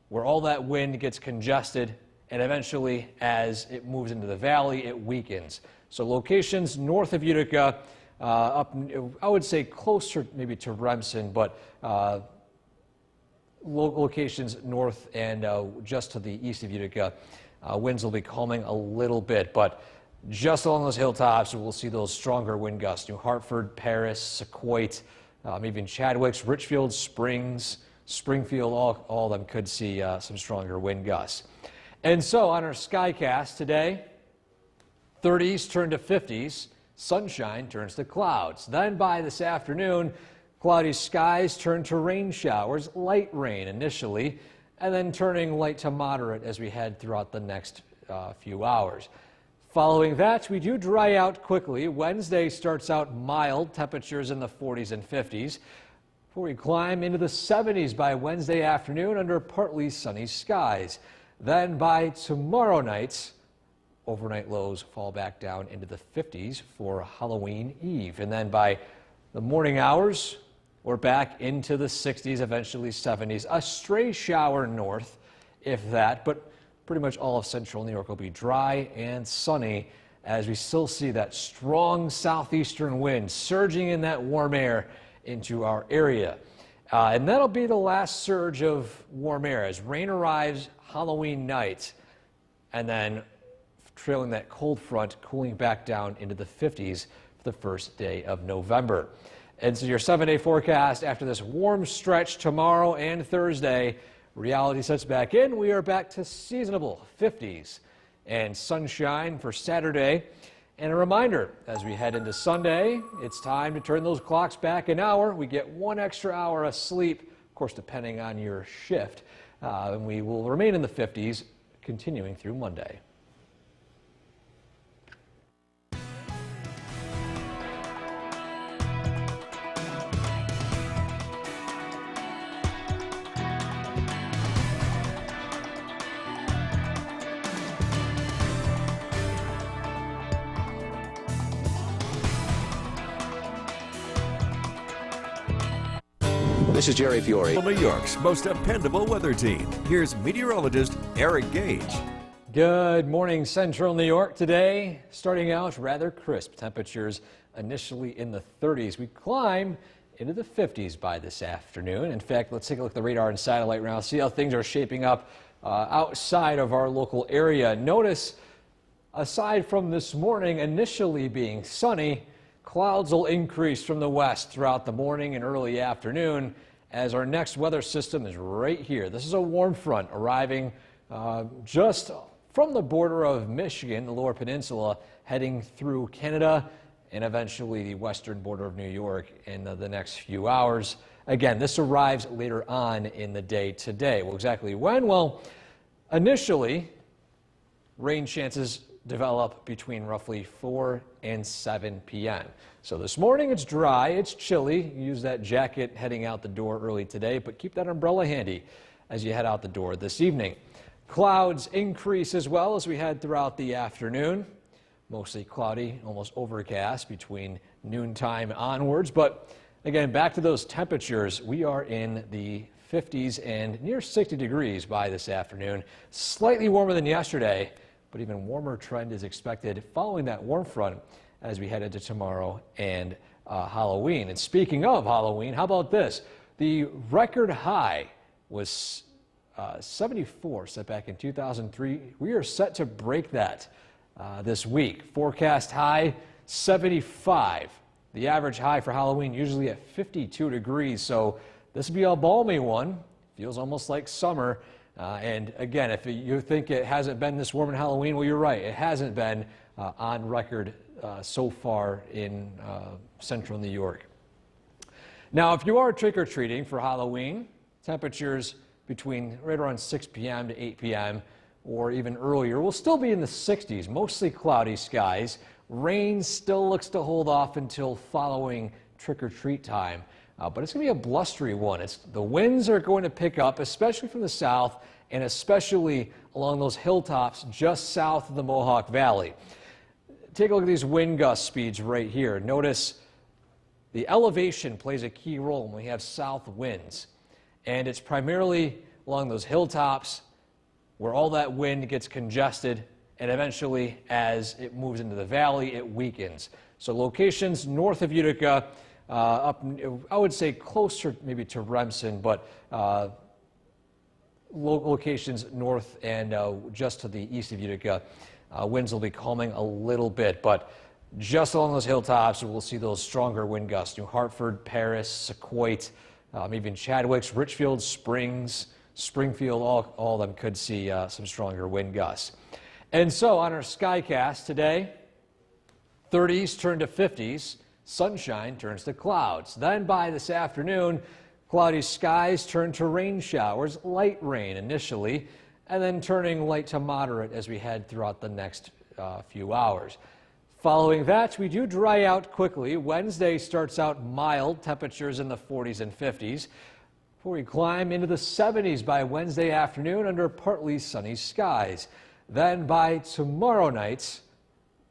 [SPEAKER 3] where all that wind gets congested, and eventually as it moves into the valley, it weakens. So locations north of Utica, up, I would say closer maybe to Remsen, but locations north and just to the east of Utica, winds will be calming a little bit, but just along those hilltops, we'll see those stronger wind gusts. New Hartford, Paris, Sequoia, maybe in Chadwicks, Richfield, Springs, Springfield, all of them could see some stronger wind gusts. And so on our Skycast today, 30s turn to 50s. Sunshine turns to clouds. Then by this afternoon, cloudy skies turn to rain showers, light rain initially, and then turning light to moderate as we head throughout the next few hours. Following that, we do dry out quickly. Wednesday starts out mild, temperatures in the 40s and 50s, before we climb into the 70s by Wednesday afternoon under partly sunny skies. Then by tomorrow night, Overnight lows fall back down into the 50s for Halloween Eve. And then by the morning hours, we're back into the 60s, eventually 70s. A stray shower north, if that, but pretty much all of central New York will be dry and sunny as we still see that strong southeastern wind surging in that warm air into our area. And that'll be the last surge of warm air as rain arrives Halloween night, and then trailing that cold front, cooling back down into the 50s for the first day of November. And so your 7-day forecast after this warm stretch tomorrow and Thursday, reality sets back in. We are back to seasonable 50s and sunshine for Saturday. And a reminder, as we head into Sunday, it's time to turn those clocks back an hour. We get 1 extra hour of sleep, of course, depending on your shift. And we will remain in the 50s, continuing through Monday.
[SPEAKER 2] This is Jerry Fiore. New York's most dependable weather team. Here's meteorologist Eric Gage.
[SPEAKER 3] Good morning, Central New York. Today, starting out rather crisp temperatures, initially in the 30s. We climb into the 50s by this afternoon. In fact, let's take a look at the radar and satellite right now, see how things are shaping up outside of our local area. Notice, aside from this morning initially being sunny, clouds will increase from the west throughout the morning and early afternoon as our next weather system is right here. This is a warm front arriving just from the border of Michigan, the lower peninsula, heading through Canada and eventually the western border of New York in the next few hours. Again, this arrives later on in the day today. Well, exactly when? Well, initially, rain chances develop between roughly 4 and 7 p.m. So this morning it's dry, it's chilly. Use that jacket heading out the door early today, but keep that umbrella handy as you head out the door this evening. Clouds increase as well as we head throughout the afternoon. Mostly cloudy, almost overcast between noontime onwards. But again, back to those temperatures, we are in the 50s and near 60 degrees by this afternoon. Slightly warmer than yesterday, but even warmer trend is expected following that warm front as we head into tomorrow and Halloween. And speaking of Halloween, how about this? The record high was 74 set back in 2003. We are set to break that this week. Forecast high 75. The average high for Halloween usually at 52 degrees. So this will be a balmy one. Feels almost like summer. And again, if you think it hasn't been this warm in Halloween, well, you're right. It hasn't been on record so far in central New York. Now, if you are trick-or-treating for Halloween, temperatures between right around 6 p.m. to 8 p.m. or even earlier will still be in the 60s, mostly cloudy skies. Rain still looks to hold off until following trick-or-treat time. But it's going to be a blustery one. The winds are going to pick up, especially from the south and especially along those hilltops just south of the Mohawk Valley. Take a look at these wind gust speeds right here. Notice the elevation plays a key role when we have south winds. And it's primarily along those hilltops where all that wind gets congested, and eventually as it moves into the valley, it weakens. So locations north of Utica, up, I would say closer maybe to Remsen, but locations north and just to the east of Utica, winds will be calming a little bit, but just along those hilltops, we'll see those stronger wind gusts. New Hartford, Paris, Sequoit, even Chadwicks, Richfield, Springs, Springfield, all of them could see some stronger wind gusts. And so on our Skycast today, 30s turn to 50s. Sunshine turns to clouds. Then by this afternoon, cloudy skies turn to rain showers, light rain initially, and then turning light to moderate as we head throughout the next few hours. Following that, we do dry out quickly. Wednesday starts out mild, temperatures in the 40s and 50s, before we climb into the 70s by Wednesday afternoon under partly sunny skies. Then by tomorrow night,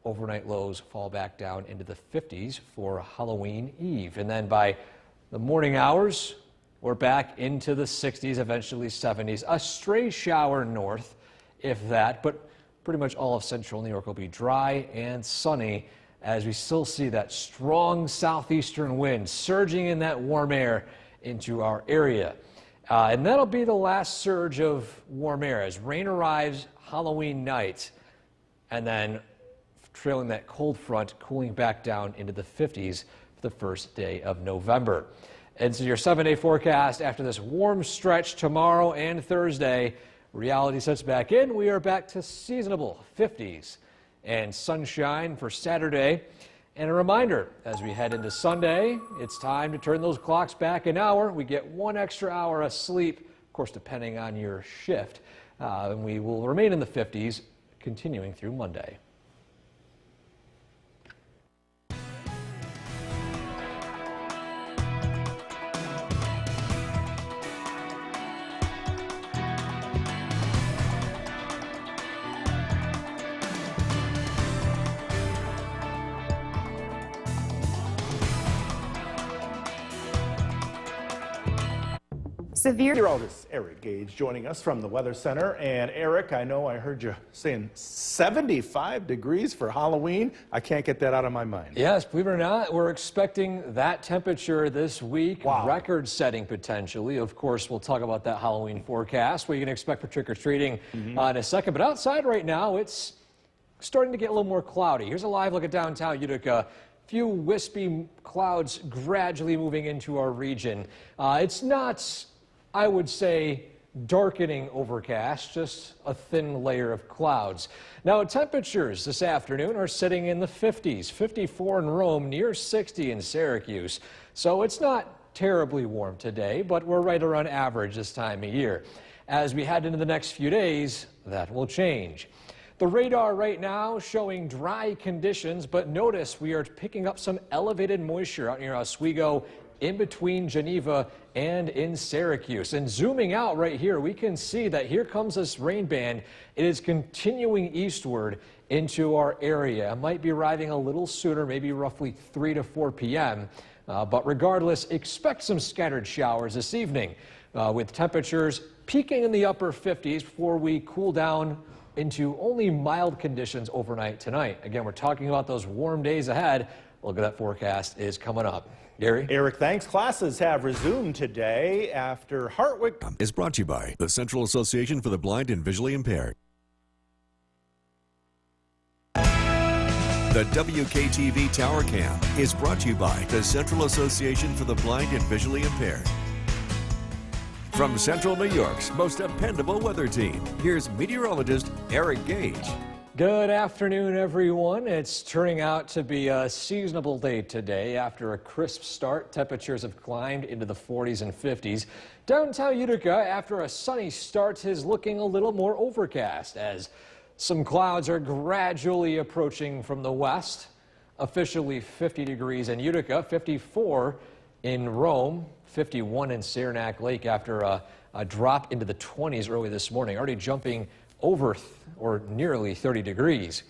[SPEAKER 3] overnight lows fall back down into the 50s for Halloween Eve. And then by the morning hours, we're back into the 60s, eventually 70s. A stray shower north, if that, but pretty much all of central New York will be dry and sunny as we still see that strong southeastern wind surging in that warm air into our area. And that'll be the last surge of warm air as rain arrives Halloween night, and then trailing that cold front, cooling back down into the 50s for the first day of November. And so your 7-day forecast after this warm stretch tomorrow and Thursday, reality sets back in. We are back to seasonable 50s and sunshine for Saturday. And a reminder, as we head into Sunday, it's time to turn those clocks back an hour. We get 1 extra hour of sleep, of course, depending on your shift. And we will remain in the 50s, continuing through Monday.
[SPEAKER 1] Meteorologist Eric Gage joining us from the Weather Center. And Eric, I know I heard you saying 75 degrees for Halloween. I can't get that out of my mind.
[SPEAKER 3] Yes, believe it or not, we're expecting that temperature this week.
[SPEAKER 1] Wow.
[SPEAKER 3] Record-setting potentially. Of course, we'll talk about that Halloween forecast, what you can expect for trick-or-treating in a second. But outside right now, it's starting to get a little more cloudy. Here's a live look at downtown Utica. Few wispy clouds gradually moving into our region. It's not, I would say, darkening overcast, just a thin layer of clouds. Now, temperatures this afternoon are sitting in the 50s, 54 in Rome, near 60 in Syracuse. So it's not terribly warm today, but we're right around average this time of year. As we head into the next few days, that will change. The radar right now showing dry conditions, but notice we are picking up some elevated moisture out near Oswego, in between Geneva and in Syracuse. And zooming out right here, we can see that here comes this rain band. It is continuing eastward into our area. It might be arriving a little sooner, maybe roughly 3 to 4 p.m. But regardless, expect some scattered showers this evening with temperatures peaking in the upper 50s before we cool down into only mild conditions overnight tonight. Again, we're talking about those warm days ahead. Look at that forecast is coming up. Gary?
[SPEAKER 1] Eric, thanks. Classes have resumed today after Hartwick
[SPEAKER 2] Is brought to you by the Central Association for the Blind and Visually Impaired. The WKTV Tower Cam is brought to you by the Central Association for the Blind and Visually Impaired. From Central New York's most dependable weather team, here's meteorologist Eric Gage.
[SPEAKER 3] Good afternoon, everyone. It's turning out to be a seasonable day today. After a crisp start, temperatures have climbed into the 40s and 50s. Downtown Utica, after a sunny start, is looking a little more overcast as some clouds are gradually approaching from the west. Officially 50 degrees in Utica, 54 in Rome, 51 in Saranac Lake after a drop into the 20s early this morning, already jumping over or nearly 30 degrees.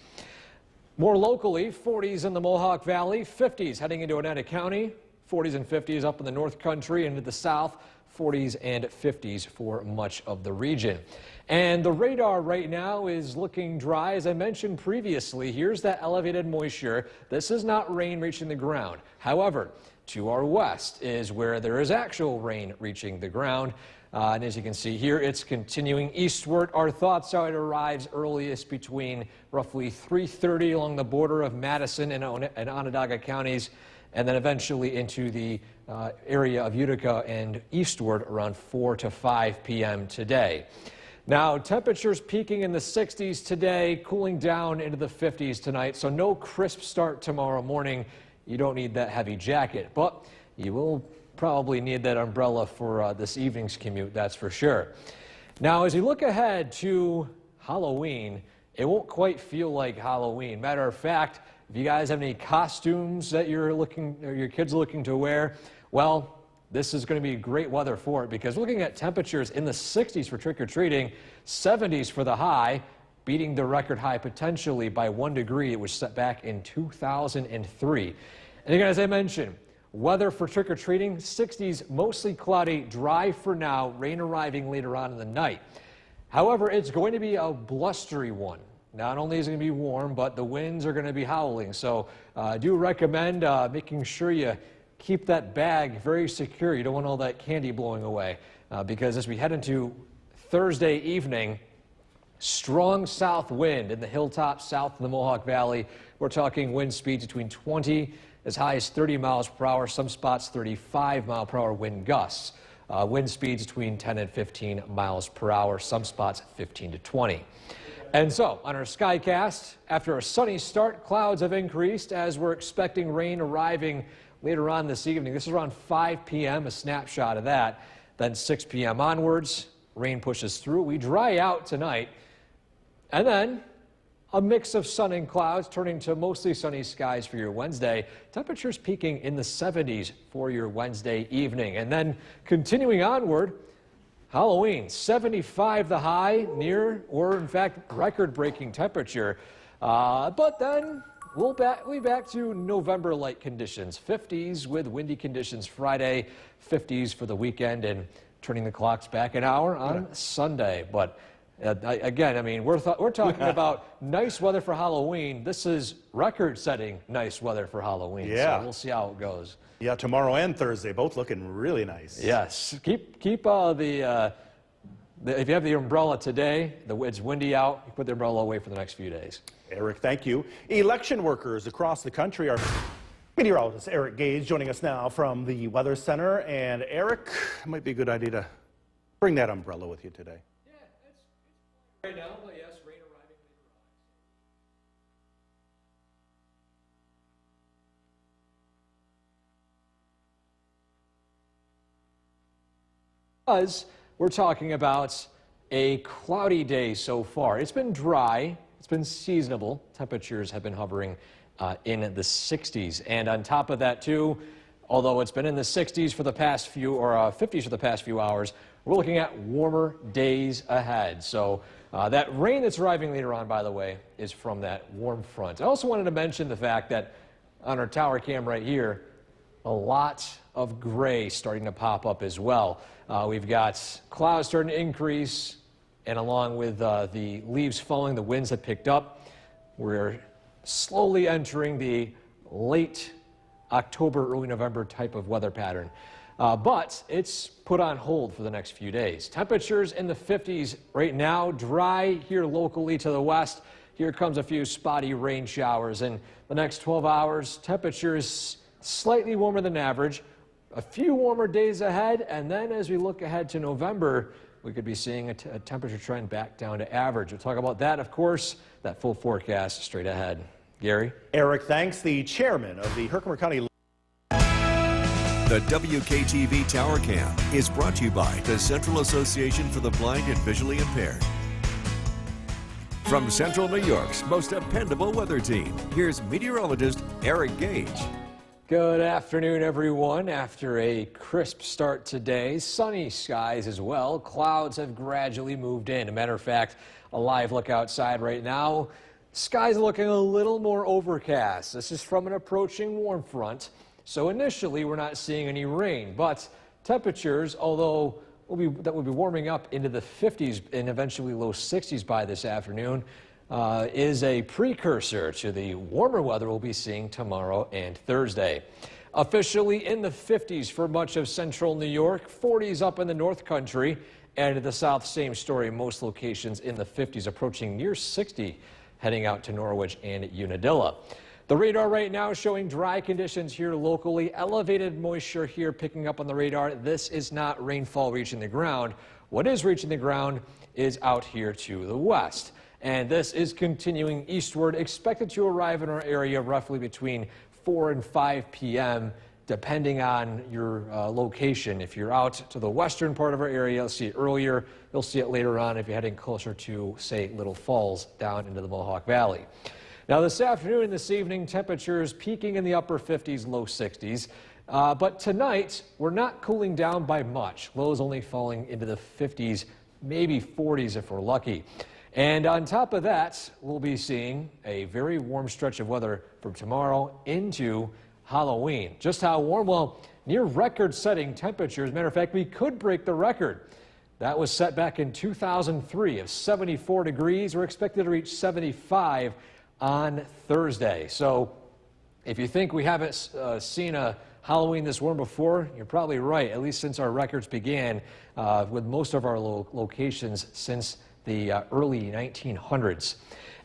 [SPEAKER 3] More locally, 40s in the Mohawk Valley, 50s heading into Oneida County, 40s and 50s up in the North Country and into the south, 40s and 50s for much of the region. And the radar right now is looking dry. As I mentioned previously, here's that elevated moisture. This is not rain reaching the ground. However, to our west is where there is actual rain reaching the ground. And as you can see here, it's continuing eastward. Our thoughts are it arrives earliest between roughly 3:30 along the border of Madison and Onondaga counties, and then eventually into the area of Utica and eastward around 4 to 5 p.m. today. Now, temperatures peaking in the 60s today, cooling down into the 50s tonight, so no crisp start tomorrow morning. You don't need that heavy jacket, but you will probably need that umbrella for this evening's commute, that's for sure. Now, as you look ahead to Halloween, it won't quite feel like Halloween. Matter of fact, if you guys have any costumes that your kids are looking to wear, well, this is going to be great weather for it because looking at temperatures in the 60s for trick-or-treating, 70s for the high, beating the record high potentially by 1 degree. It was set back in 2003. And again, as I mentioned, weather for trick-or-treating, 60s, mostly cloudy, dry for now, rain arriving later on in the night. However, it's going to be a blustery one. Not only is it going to be warm, but the winds are going to be howling. So I do recommend making sure you keep that bag very secure. You don't want all that candy blowing away because as we head into Thursday evening, strong south wind in the hilltops south of the Mohawk Valley. We're talking wind speeds between 20 as high as 30 miles per hour, some spots 35 mile per hour wind gusts. Wind speeds between 10 and 15 miles per hour, some spots 15 to 20. And so, on our Skycast, after a sunny start, clouds have increased as we're expecting rain arriving later on this evening. This is around 5 p.m., a snapshot of that. Then 6 p.m. onwards, rain pushes through. We dry out tonight. And then a mix of sun and clouds turning to mostly sunny skies for your Wednesday. Temperatures peaking in the 70s for your Wednesday evening. And then continuing onward, Halloween, 75 the high, near or in fact record-breaking temperature. But then we'll be back to November-like conditions. 50s with windy conditions Friday, 50s for the weekend, and turning the clocks back an hour on Sunday. But again, I mean, we're talking about nice weather for Halloween. This is record-setting nice weather for Halloween.
[SPEAKER 1] Yeah.
[SPEAKER 3] So we'll see how it goes.
[SPEAKER 1] Yeah, tomorrow and Thursday, both looking really nice.
[SPEAKER 3] Yes. Keep if you have the umbrella today, it's windy out, you put the umbrella away for the next few days.
[SPEAKER 1] Eric, thank you. Election workers across the country are... Meteorologist Eric Gage joining us now from the Weather Center. And Eric, it might be a good idea to bring that umbrella with you today.
[SPEAKER 3] Yeah, it's right now, but yes, rain arriving later on. Because we're talking about a cloudy day so far. It's been dry, it's been seasonable. Temperatures have been hovering in the 60s. And on top of that, too, although it's been in the 60s for the past few, or 50s for the past few hours, we're looking at warmer days ahead. So that rain that's arriving later on, by the way, is from that warm front. I also wanted to mention the fact that on our tower cam right here, a lot of gray starting to pop up as well. We've got clouds starting to increase, and along with the leaves falling, the winds have picked up. We're slowly entering the late October, early November type of weather pattern. But it's put on hold for the next few days. Temperatures in the 50s right now, dry here locally to the west. Here comes a few spotty rain showers. In the next 12 hours, temperatures slightly warmer than average. A few warmer days ahead, and then as we look ahead to November, we could be seeing a temperature trend back down to average. We'll talk about that, of course, that full forecast straight ahead. Gary?
[SPEAKER 1] Eric, thanks. The chairman of the Herkimer County...
[SPEAKER 2] The WKTV Tower Cam is brought to you by the Central Association for the Blind and Visually Impaired. From Central New York's most dependable weather team, here's meteorologist Eric Gage.
[SPEAKER 3] Good afternoon, everyone. After a crisp start today, sunny skies as well. Clouds have gradually moved in. As a matter of fact, a live look outside right now. Skies looking a little more overcast. This is from an approaching warm front. So initially, we're not seeing any rain, but temperatures, although that will be warming up into the 50s and eventually low 60s by this afternoon, is a precursor to the warmer weather we'll be seeing tomorrow and Thursday. Officially in the 50s for much of central New York, 40s up in the North Country, and in the South, same story, most locations in the 50s, approaching near 60, heading out to Norwich and Unadilla. The radar right now showing dry conditions here locally, elevated moisture here picking up on the radar. This is not rainfall reaching the ground. What is reaching the ground is out here to the west. And this is continuing eastward, expected to arrive in our area roughly between 4 and 5 p.m., depending on your location. If you're out to the western part of our area, you'll see it earlier. You'll see it later on if you're heading closer to, say, Little Falls down into the Mohawk Valley. Now, this afternoon and this evening, temperatures peaking in the upper 50s, low 60s. But tonight, we're not cooling down by much. Lows only falling into the 50s, maybe 40s if we're lucky. And on top of that, we'll be seeing a very warm stretch of weather from tomorrow into Halloween. Just how warm? Well, near record-setting temperatures. Matter of fact, we could break the record. That was set back in 2003 of 74 degrees. We're expected to reach 75 on Thursday. So if you think we haven't seen a Halloween this warm before, you're probably right, at least since our records began with most of our locations since the early 1900s.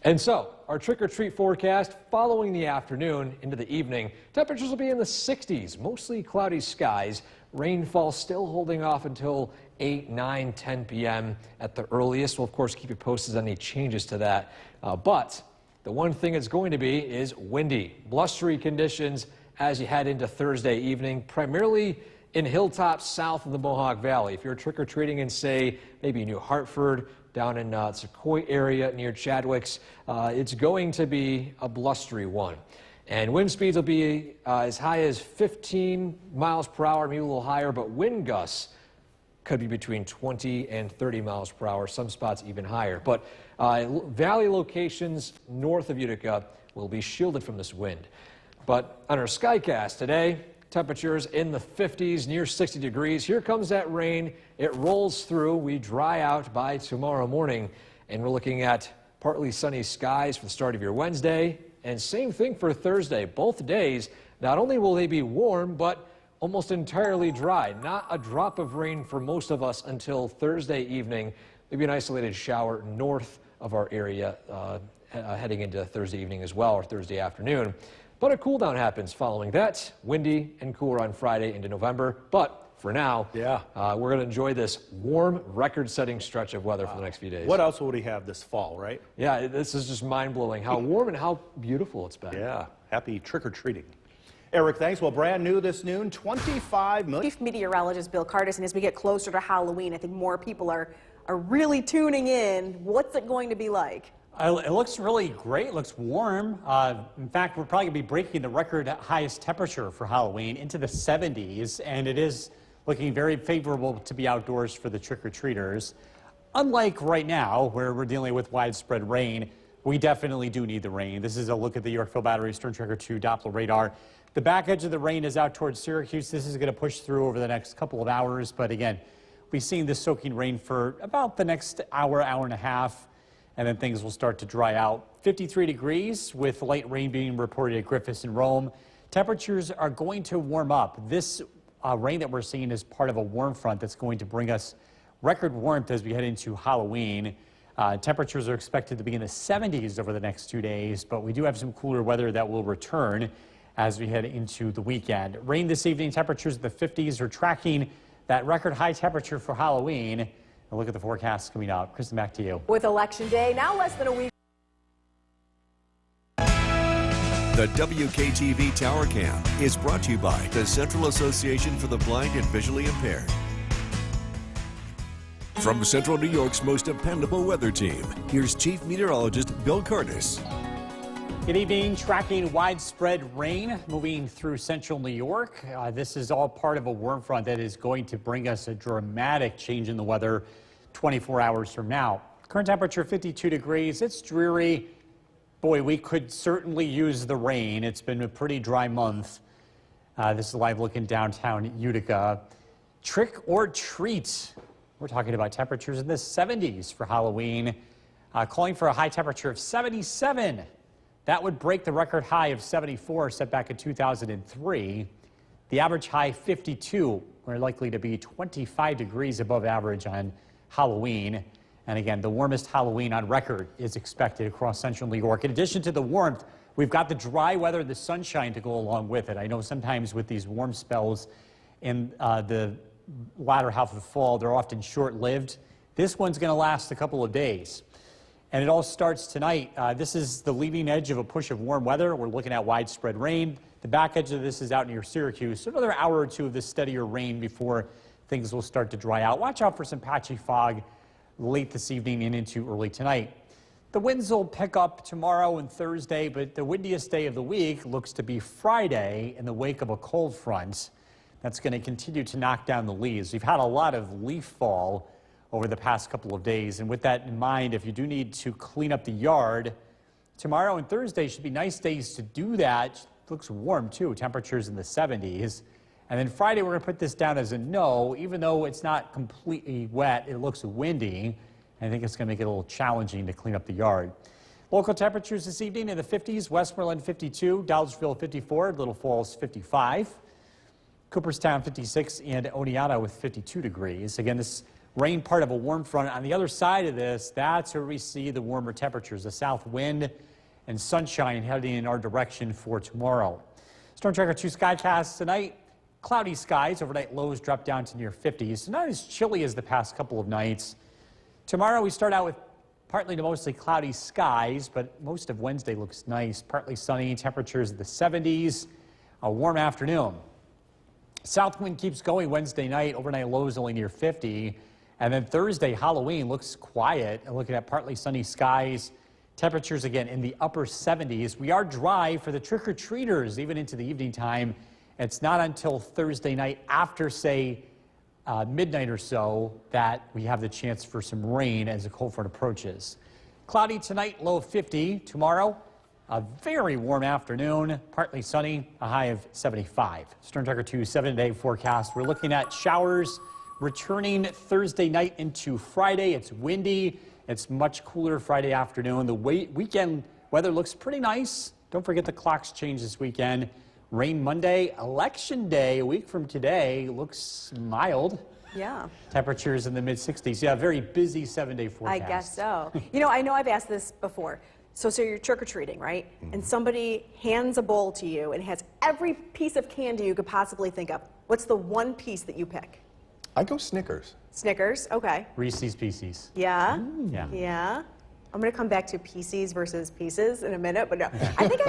[SPEAKER 3] And so our trick-or-treat forecast following the afternoon into the evening, temperatures will be in the 60s, mostly cloudy skies. Rainfall still holding off until 8, 9, 10 p.m. at the earliest. We'll, of course, keep you posted on any changes to that. But the one thing it's going to be is windy, blustery conditions as you head into Thursday evening, primarily in hilltops south of the Mohawk Valley. If you're trick-or-treating in, say, maybe New Hartford, down in Sequoia area near Chadwick's, it's going to be a blustery one. And wind speeds will be as high as 15 miles per hour, maybe a little higher, but wind gusts could be between 20 and 30 miles per hour, some spots even higher. But valley locations north of Utica will be shielded from this wind. But on our Skycast today, temperatures in the 50s, near 60 degrees. Here comes that rain. It rolls through. We dry out by tomorrow morning. And we're looking at partly sunny skies for the start of your Wednesday. And same thing for Thursday. Both days, not only will they be warm, but almost entirely dry. Not a drop of rain for most of us until Thursday evening. Maybe an isolated shower north of our area heading into Thursday evening as well, or Thursday afternoon. But a cool down happens following that. Windy and cooler on Friday into November. But for now, we're going to enjoy this warm, record-setting stretch of weather for the next few days.
[SPEAKER 1] What else would we have this fall, right?
[SPEAKER 3] Yeah, this is just mind-blowing how warm and how beautiful it's been.
[SPEAKER 1] Yeah, happy trick-or-treating. Eric, thanks. Well, brand new this noon, 25 million.
[SPEAKER 10] Chief Meteorologist Bill Cardis, and as we get closer to Halloween, I think more people are really tuning in. What's it going to be like?
[SPEAKER 11] It looks really great. It looks warm. In fact, we're probably going to be breaking the record highest temperature for Halloween into the 70s, and it is looking very favorable to be outdoors for the trick-or-treaters. Unlike right now, where we're dealing with widespread rain, we definitely do need the rain. This is a look at the Yorkville Battery Storm Tracker 2 Doppler radar. The back edge of the rain is out towards Syracuse. This is going to push through over the next couple of hours, but again, we've seen this soaking rain for about the next hour, hour and a half. And then things will start to dry out. 53 degrees with light rain being reported at Griffiths and Rome. Temperatures are going to warm up. This rain that we're seeing is part of a warm front that's going to bring us record warmth as we head into Halloween. Temperatures are expected to be in the 70s over the next 2 days, but we do have some cooler weather that will return as we head into the weekend. Rain this evening, temperatures in the 50s are tracking that record high temperature for Halloween. A look at the forecast coming up. Kristen, back to you.
[SPEAKER 10] With Election Day now less than a week.
[SPEAKER 2] The WKTV Tower Cam is brought to you by the Central Association for the Blind and Visually Impaired. From Central New York's most dependable weather team, here's Chief Meteorologist Bill Cardis.
[SPEAKER 11] Good evening. Tracking widespread rain moving through central New York. This is all part of a warm front that is going to bring us a dramatic change in the weather 24 hours from now. Current temperature 52 degrees. It's dreary. Boy, we could certainly use the rain. It's been a pretty dry month. This is a live look in downtown Utica. Trick or treat. We're talking about temperatures in the 70s for Halloween. Calling for a high temperature of 77. That would break the record high of 74 set back in 2003. The average high 52. We're likely to be 25 degrees above average on Halloween. And again, the warmest Halloween on record is expected across central New York. In addition to the warmth, we've got the dry weather, the sunshine to go along with it. I know sometimes with these warm spells in the latter half of the fall, they're often short-lived. This one's going to last a couple of days. And it all starts tonight. This is the leading edge of a push of warm weather. We're looking at widespread rain. The back edge of this is out near Syracuse. So another hour or two of this steadier rain before things will start to dry out. Watch out for some patchy fog late this evening and into early tonight. The winds will pick up tomorrow and Thursday, but the windiest day of the week looks to be Friday in the wake of a cold front that's going to continue to knock down the leaves. We've had a lot of leaf fall over the past couple of days. And with that in mind, if you do need to clean up the yard, tomorrow and Thursday should be nice days to do that. It looks warm too, temperatures in the 70s. And then Friday, we're going to put this down as a no, even though it's not completely wet, it looks windy. I think it's going to make it a little challenging to clean up the yard. Local temperatures this evening in the 50s, Westmoreland 52, Dolgeville 54, Little Falls 55, Cooperstown 56, and Oneonta with 52 degrees. Again, this rain part of a warm front. On the other side of this, that's where we see the warmer temperatures, the south wind and sunshine heading in our direction for tomorrow. Storm Tracker 2 Skycast tonight. Cloudy skies, overnight lows drop down to near 50s, so not as chilly as the past couple of nights. Tomorrow we start out with partly to mostly cloudy skies, but most of Wednesday looks nice. Partly sunny, temperatures in the 70s, a warm afternoon. South wind keeps going Wednesday night, overnight lows only near 50. And then Thursday, Halloween, looks quiet. And looking at partly sunny skies, temperatures again in the upper 70s. We are dry for the trick-or-treaters, even into the evening time. It's not until Thursday night after, say, midnight or so that we have the chance for some rain as the cold front approaches. Cloudy tonight, low 50. Tomorrow, a very warm afternoon, partly sunny, a high of 75. Storm Tracker 2 7-day forecast. We're looking at showers returning Thursday night into Friday. It's windy. It's much cooler Friday afternoon. The weekend weather looks pretty nice. Don't forget the clocks change this weekend. Rain Monday, Election Day, a week from today, looks mild.
[SPEAKER 10] Yeah.
[SPEAKER 11] Temperatures in the mid-60s. Yeah, very busy 7-day forecast.
[SPEAKER 10] I guess so. You know I've asked this before. So you're trick-or-treating, right? And somebody hands a bowl to you and has every piece of candy you could possibly think of. What's the one piece that you pick?
[SPEAKER 12] I go Snickers.
[SPEAKER 10] Snickers, okay.
[SPEAKER 11] Reese's Pieces.
[SPEAKER 10] Yeah?
[SPEAKER 11] Yeah.
[SPEAKER 10] Yeah. I'm going to come back to PCs versus pieces in a minute, but no. I think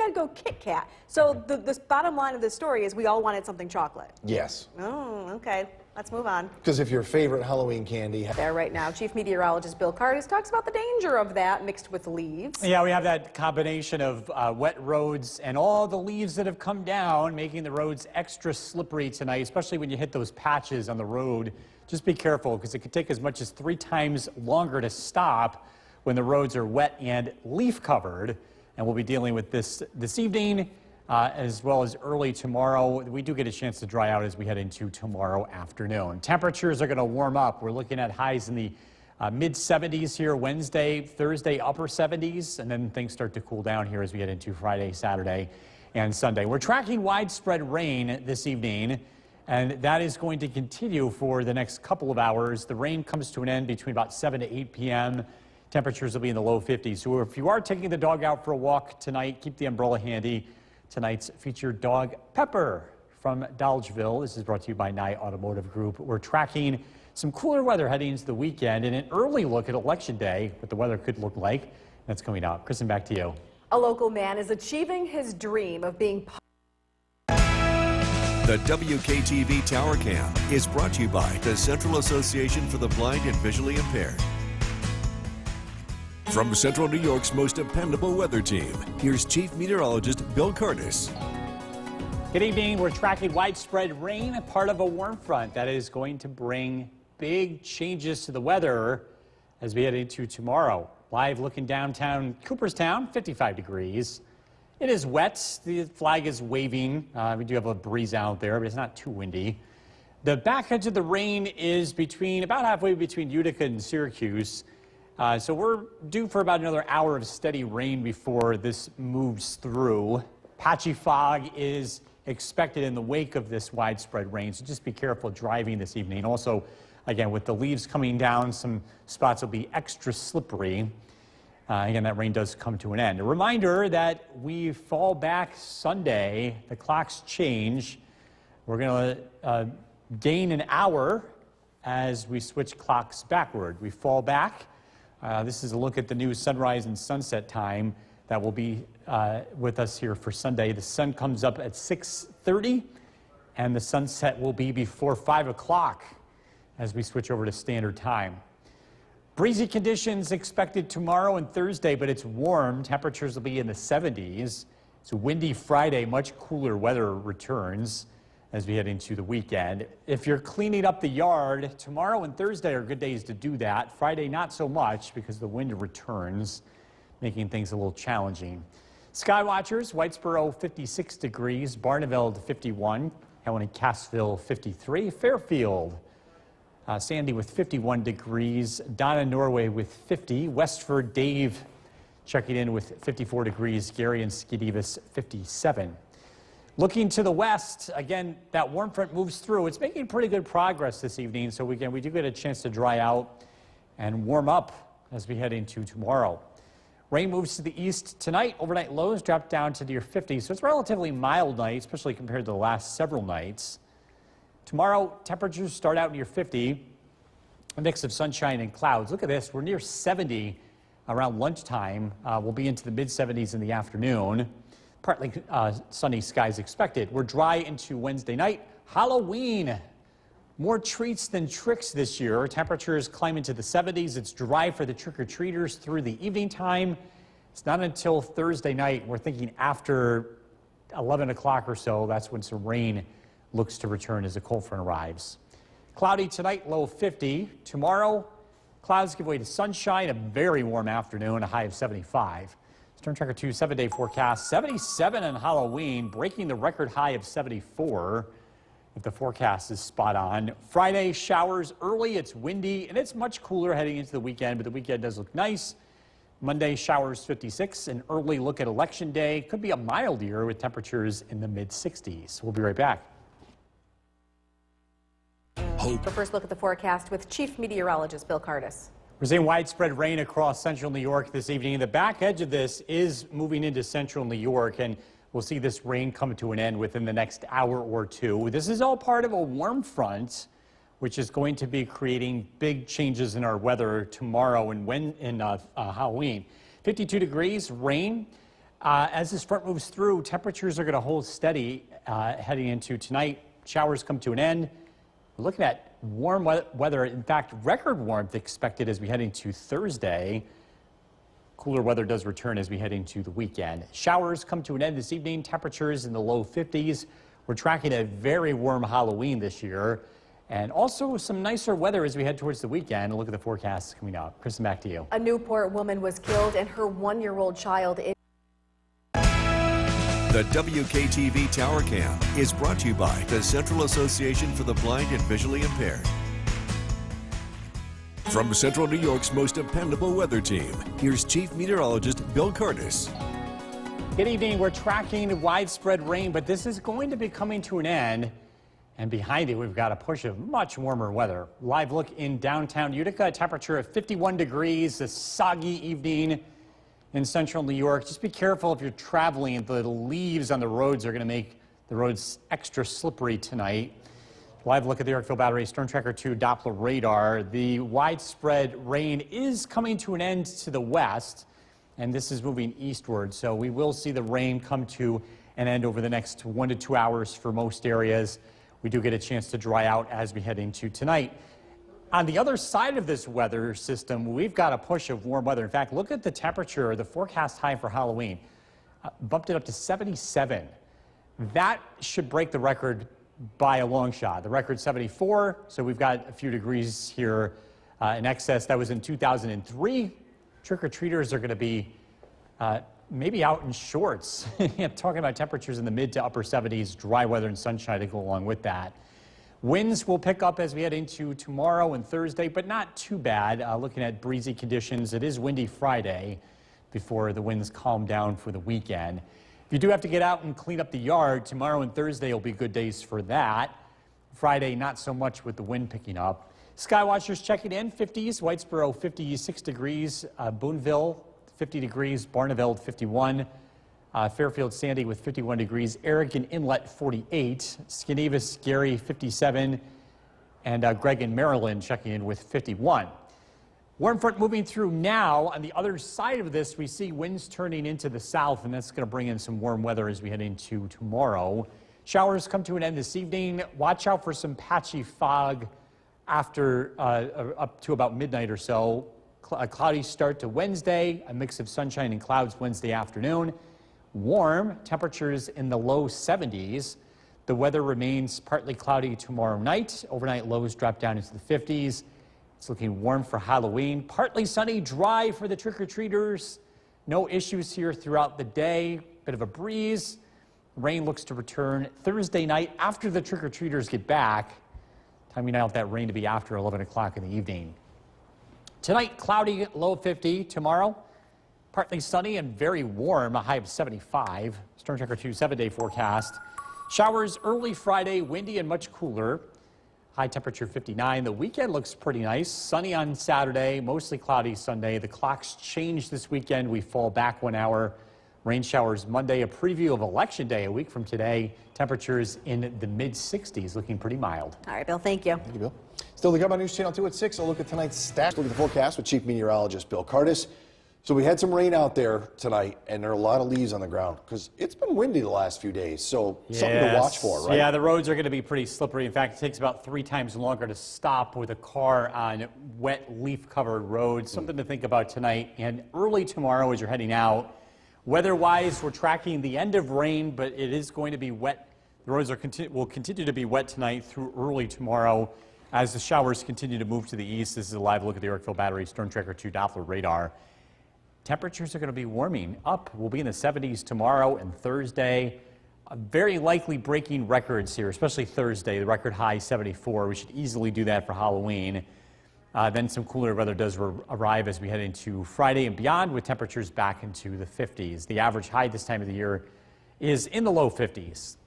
[SPEAKER 10] I'd go Kit Kat. So the bottom line of this story is we all wanted something chocolate.
[SPEAKER 12] Yes.
[SPEAKER 10] Oh, okay. Let's move on.
[SPEAKER 12] Because if your favorite Halloween candy...
[SPEAKER 10] There right now, Chief Meteorologist Bill Curtis talks about the danger of that mixed with leaves.
[SPEAKER 11] Yeah, we have that combination of wet roads and all the leaves that have come down, making the roads extra slippery tonight, especially when you hit those patches on the road. Just be careful, because it could take as much as 3 times longer to stop when the roads are wet and leaf covered. And we'll be dealing with this evening as well as early tomorrow. We do get a chance to dry out as we head into tomorrow afternoon. Temperatures are going to warm up. We're looking at highs in the mid-70s here Wednesday, Thursday, upper 70s, and then things start to cool down here as we get into Friday, Saturday, and Sunday. We're tracking widespread rain this evening, and that is going to continue for the next couple of hours. The rain comes to an end between about 7 to 8 p.m. Temperatures will be in the low 50s. So if you are taking the dog out for a walk tonight, keep the umbrella handy. Tonight's featured dog, Pepper, from Dolgeville. This is brought to you by Nye Automotive Group. We're tracking some cooler weather heading into the weekend and an early look at Election Day, what the weather could look like. That's coming up. Kristen, back to you.
[SPEAKER 10] A local man is achieving his dream of being
[SPEAKER 2] The WKTV Tower Cam is brought to you by the Central Association for the Blind and Visually Impaired. From Central New York's most dependable weather team, here's Chief Meteorologist Bill Curtis.
[SPEAKER 11] Good evening. We're tracking widespread rain, part of a warm front that is going to bring big changes to the weather as we head into tomorrow. Live looking downtown Cooperstown, 55 degrees. It is wet. The flag is waving. We do have a breeze out there, but it's not too windy. The back edge of the rain is about halfway between Utica and Syracuse. So we're due for about another hour of steady rain before this moves through. Patchy fog is expected in the wake of this widespread rain, so just be careful driving this evening. Also, again, with the leaves coming down, some spots will be extra slippery. Again, that rain does come to an end. A reminder that we fall back Sunday. The clocks change. We're going to gain an hour as we switch clocks backward. We fall back. This is a look at the new sunrise and sunset time that will be with us here for Sunday. The sun comes up at 6:30, and the sunset will be before 5 o'clock as we switch over to standard time. Breezy conditions expected tomorrow and Thursday, but it's warm. Temperatures will be in the 70s. It's a windy Friday, much cooler weather returns. as we head into the weekend. If you're cleaning up the yard, tomorrow and Thursday are good days to do that. Friday, not so much because the wind returns, making things a little challenging. Sky watchers, Whitesboro 56 degrees, Barneveld 51, Helen and Cassville 53, Fairfield, Sandy with 51 degrees, Donna Norway with 50, Westford Dave checking in with 54 degrees, Gary and Skidivas 57. Looking to the west, again, that warm front moves through. It's making pretty good progress this evening, so we do get a chance to dry out and warm up as we head into tomorrow. Rain moves to the east tonight. Overnight lows drop down to near 50, so it's a relatively mild night, especially compared to the last several nights. Tomorrow, temperatures start out near 50, a mix of sunshine and clouds. Look at this, we're near 70 around lunchtime. We'll be into the mid-70s in the afternoon. Partly sunny skies expected. We're dry into Wednesday night. Halloween. More treats than tricks this year. Temperatures climb into the 70s. It's dry for the trick-or-treaters through the evening time. It's not until Thursday night. We're thinking after 11 o'clock or so. That's when some rain looks to return as the cold front arrives. Cloudy tonight, low 50. Tomorrow, clouds give way to sunshine. A very warm afternoon, a high of 75. Storm Tracker 2 7-day forecast, 77 on Halloween, breaking the record high of 74 if the forecast is spot on. Friday, showers early, it's windy, and it's much cooler heading into the weekend, but the weekend does look nice. Monday, showers 56, an early look at Election Day. Could be a mild year with temperatures in the mid-60s. We'll be right back.
[SPEAKER 10] Our first look at the forecast with Chief Meteorologist Bill Cardis.
[SPEAKER 11] We're seeing widespread rain across central New York this evening. The back edge of this is moving into central New York, and we'll see this rain come to an end within the next hour or two. This is all part of a warm front, which is going to be creating big changes in our weather tomorrow and Halloween. 52 degrees, rain. As this front moves through, temperatures are going to hold steady heading into tonight. Showers come to an end. We're looking at warm weather, in fact, record warmth expected as we head into Thursday. Cooler weather does return as we head into the weekend. Showers come to an end this evening, temperatures in the low 50s. We're tracking a very warm Halloween this year, and also some nicer weather as we head towards the weekend. Look at the forecasts coming up. Kristen, back to you.
[SPEAKER 10] A Newport woman was killed and her 1-year-old child is.
[SPEAKER 2] The WKTV Tower Cam is brought to you by the Central Association for the Blind and Visually Impaired. From Central New York's most dependable weather team, here's Chief Meteorologist Bill Cardis.
[SPEAKER 11] Good evening. We're tracking widespread rain, but this is going to be coming to an end. And behind it, we've got a push of much warmer weather. Live look in downtown Utica, a temperature of 51 degrees, a soggy evening in central New York. Just be careful if you're traveling. The leaves on the roads are going to make the roads extra slippery tonight. Live look at the Yorkville Battery Storm Tracker 2 Doppler radar. The widespread rain is coming to an end to the west, and this is moving eastward. So we will see the rain come to an end over the next 1 to 2 hours for most areas. We do get a chance to dry out as we head into tonight. On the other side of this weather system, we've got a push of warm weather. In fact, look at the temperature, the forecast high for Halloween. Bumped it up to 77. That should break the record by a long shot. The record 74, so we've got a few degrees here in excess. That was in 2003. Trick-or-treaters are going to be maybe out in shorts. Talking about temperatures in the mid to upper 70s, dry weather and sunshine to go along with that. Winds will pick up as we head into tomorrow and Thursday, but not too bad. Looking at breezy conditions, it is windy Friday before the winds calm down for the weekend. If you do have to get out and clean up the yard, tomorrow and Thursday will be good days for that. Friday, not so much with the wind picking up. Skywatchers checking in, 50s, Whitesboro 56 degrees, Boonville 50 degrees, Barneveld 51. Fairfield Sandy with 51 degrees, Aragon Inlet 48, Skidivas Gary 57, and Greg in Maryland checking in with 51. Warm front moving through now. On the other side of this, we see winds turning into the south, and that's going to bring in some warm weather as we head into tomorrow. Showers come to an end this evening. Watch out for some patchy fog after up to about midnight or so. A cloudy start to Wednesday, a mix of sunshine and clouds Wednesday afternoon. Warm, temperatures in the low 70s. The weather remains partly cloudy tomorrow night. Overnight lows drop down into the 50s. It's looking warm for Halloween. Partly sunny, dry for the trick-or-treaters. No issues here throughout the day. Bit of a breeze. Rain looks to return Thursday night after the trick-or-treaters get back. Timing out that rain to be after 11 o'clock in the evening. Tonight, cloudy, low 50. Tomorrow, partly sunny and very warm, a high of 75. Storm Tracker 2 7-day forecast. Showers early Friday, windy and much cooler. High temperature 59. The weekend looks pretty nice. Sunny on Saturday, mostly cloudy Sunday. The clocks change this weekend. We fall back 1 hour. Rain showers Monday. A preview of Election Day a week from today. Temperatures in the mid-60s, looking pretty mild.
[SPEAKER 10] All right, Bill, thank you.
[SPEAKER 12] Thank you, Bill. Still to come on News Channel 2 at 6. A look at tonight's stats. Look at the forecast with Chief Meteorologist Bill Curtis. So we had some rain out there tonight, and there are a lot of leaves on the ground because it's been windy the last few days. So something to watch for, right?
[SPEAKER 11] Yeah, the roads are going to be pretty slippery. In fact, it takes about 3 times longer to stop with a car on wet, leaf-covered roads. Something to think about tonight and early tomorrow as you're heading out. Weather-wise, we're tracking the end of rain, but it is going to be wet. The roads will continue to be wet tonight through early tomorrow as the showers continue to move to the east. This is a live look at the Yorkville Battery Storm Tracker 2 Doppler radar. Temperatures are going to be warming up. We'll be in the 70s tomorrow and Thursday. Very likely breaking records here, especially Thursday. The record high 74. We should easily do that for Halloween. Then some cooler weather does arrive as we head into Friday and beyond, with temperatures back into the 50s. The average high this time of the year is in the low 50s,